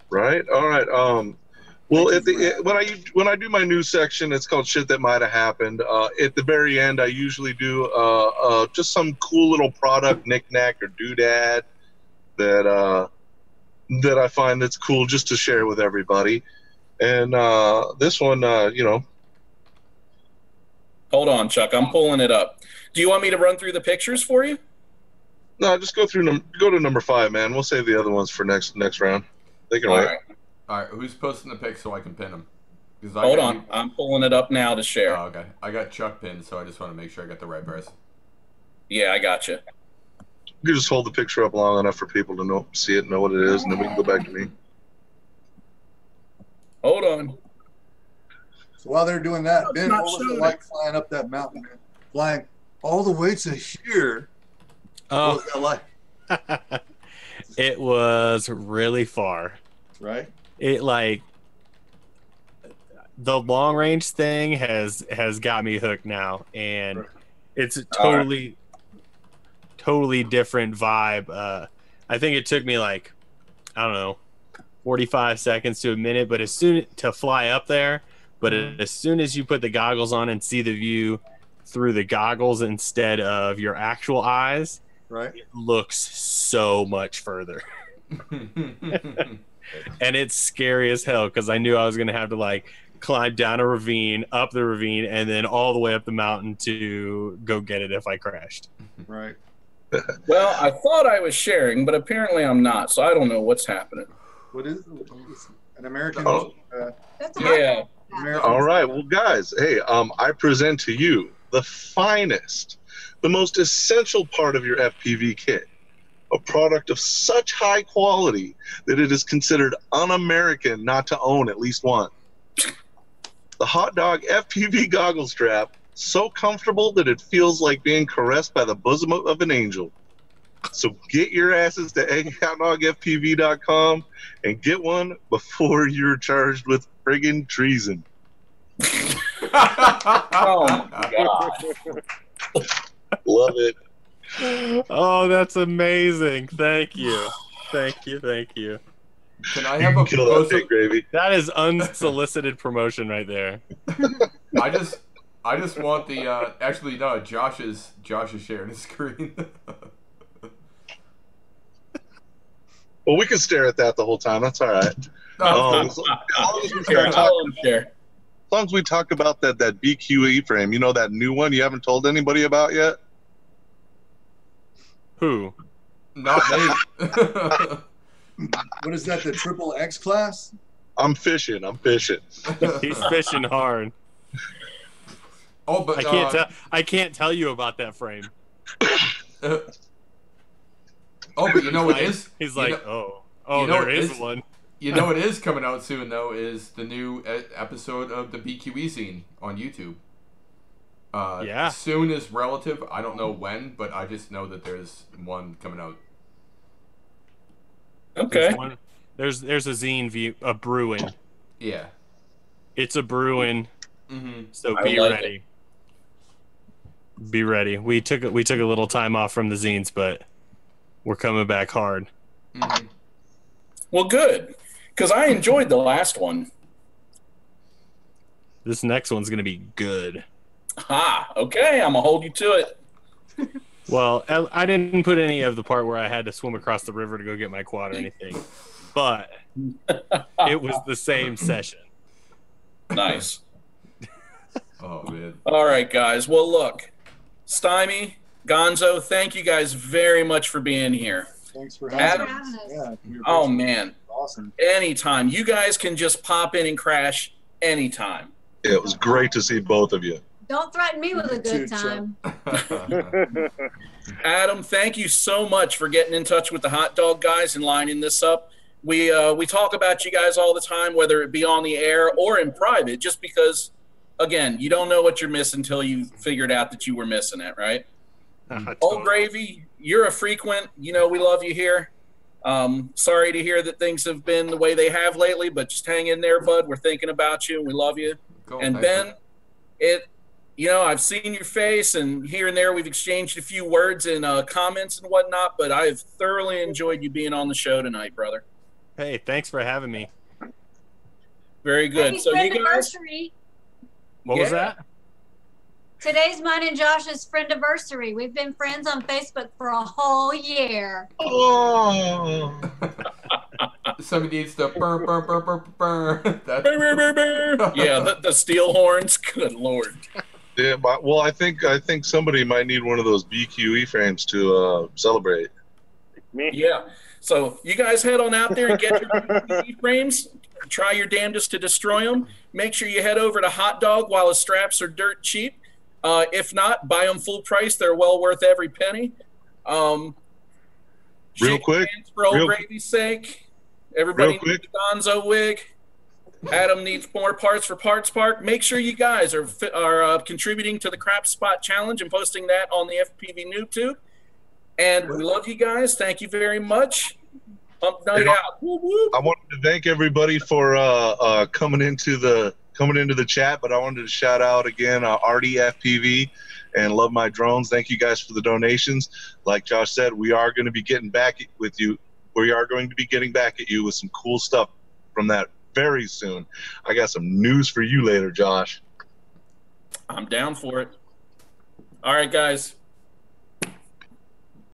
Right? All right. Well, when I do my news section, it's called Shit That Might Have Happened. At the very end, I usually do just some cool little product knickknack or doodad that I find that's cool just to share with everybody. And this one, you know. Hold on, Chuck. I'm pulling it up. Do you want me to run through the pictures for you? No, just go to number 5, man. We'll save the other ones for next round. They can All wait. right. All right, who's posting the pics so I can pin them? Hold on. I'm pulling it up now to share. Oh, okay. I got Chuck pinned, so I just want to make sure I got the right person. Yeah, I got you. You just hold the picture up long enough for people to see it, know what it is, and then we can go back to me. Hold on. So while they're doing that, Ben, not what was showing it like flying up that mountain, man? Flying all the way to here. What was that like? it was really far. Right? It like the long range thing has got me hooked now, and it's a totally different vibe. I think it took me like, I don't know, 45 seconds to a minute, but as soon to fly up there, but as soon as you put the goggles on and see the view through the goggles instead of your actual eyes, Right? it looks so much further. And it's scary as hell because I knew I was going to have to like climb down a ravine, up the ravine, and then all the way up the mountain to go get it if I crashed. Right. Well, I thought I was sharing, but apparently I'm not, so I don't know what's happening. What is an American? That's a Yeah. American. All right, well, guys, hey, I present to you the finest, the most essential part of your FPV kit, a product of such high quality that it is considered un-American not to own at least one. The HotdogFPV goggle strap, so comfortable that it feels like being caressed by the bosom of an angel. So get your asses to HotdogFPV.com and get one before you're charged with friggin' treason. Oh my god. Love it. Oh, that's amazing. Thank you. Thank you. Thank you. Can I have a Kill that proposal? pig gravy. That is unsolicited promotion right there. I just want the actually no, Josh is sharing his screen. Well, we can stare at that the whole time. That's all right. As long as we start talking, Share. as long as we talk about that BQE frame, you know, that new one you haven't told anybody about yet? Who? Not me. What is that? The triple X class? I'm fishing. He's fishing hard. Oh, but I can't tell you about that frame. oh, but you know what is? He's you like, know, oh, you know there what is is? one. You know what is coming out soon though is the new episode of the BQE scene on YouTube. Yeah. Soon is relative. I don't know when, but I just know that there's one coming out. Okay. There's a zine view, a brewing. Yeah. It's a brewing. Mm-hmm. So I be like ready. Be ready. We took a little time off from the zines, but we're coming back hard. Mm-hmm. Well, good, because I enjoyed the last one. This next one's gonna be good. Ha. Okay, I'm gonna hold you to it. Well, I didn't put any of the part where I had to swim across the river to go get my quad or anything, but it was the same session. Nice. Oh man. All right, guys. Well, look, Stymie, Gonzo, thank you guys very much for being here. Thanks for Adam. having us. Yeah, we Oh appreciate it. man, Awesome. anytime. You guys can just pop in and crash anytime. It was great to see both of you. Don't threaten me with a good time. Adam, thank you so much for getting in touch with the Hot Dog guys and lining this up. We talk about you guys all the time, whether it be on the air or in private, just because, again, you don't know what you're missing until you figured out that you were missing it, right? Old Gravy, you're a frequent. You know we love you here. Sorry to hear that things have been the way they have lately, but just hang in there, bud. We're thinking about you and we love you. Cool, And thanks, Ben, I've seen your face, and here and there we've exchanged a few words and comments and whatnot, but I've thoroughly enjoyed you being on the show tonight, brother. Hey, thanks for having me. Very good. Happy So you guys, friendiversary. What was Yeah. that? Today's mine and Josh's friendiversary. We've been friends on Facebook for a whole year. Oh. Somebody needs to burr. That's yeah, the steel horns. Good Lord. Yeah, well, I think somebody might need one of those BQE frames to celebrate. Me? Yeah. So you guys head on out there and get your PVC frames. Try your damnedest to destroy them. Make sure you head over to Hot Dog while his straps are dirt cheap. If not, buy them full price. They're well worth every penny. Real Shake quick, hands for Old real- Gravy's sake. Everybody real quick. needs a Gonzo wig. Adam needs more parts for Parts Park. Make sure you guys are contributing to the Crap Spot Challenge and posting that on the FPVnoobtube. And we love you guys. Thank you very much. Hump night out. Whoop, whoop. I wanted to thank everybody for coming into the chat, but I wanted to shout out again Artie FPV and Love My Drones. Thank you guys for the donations. Like Josh said, we are going to be getting back with you. We are going to be getting back at you with some cool stuff from that very soon. I got some news for you later, Josh. I'm down for it. All right, guys.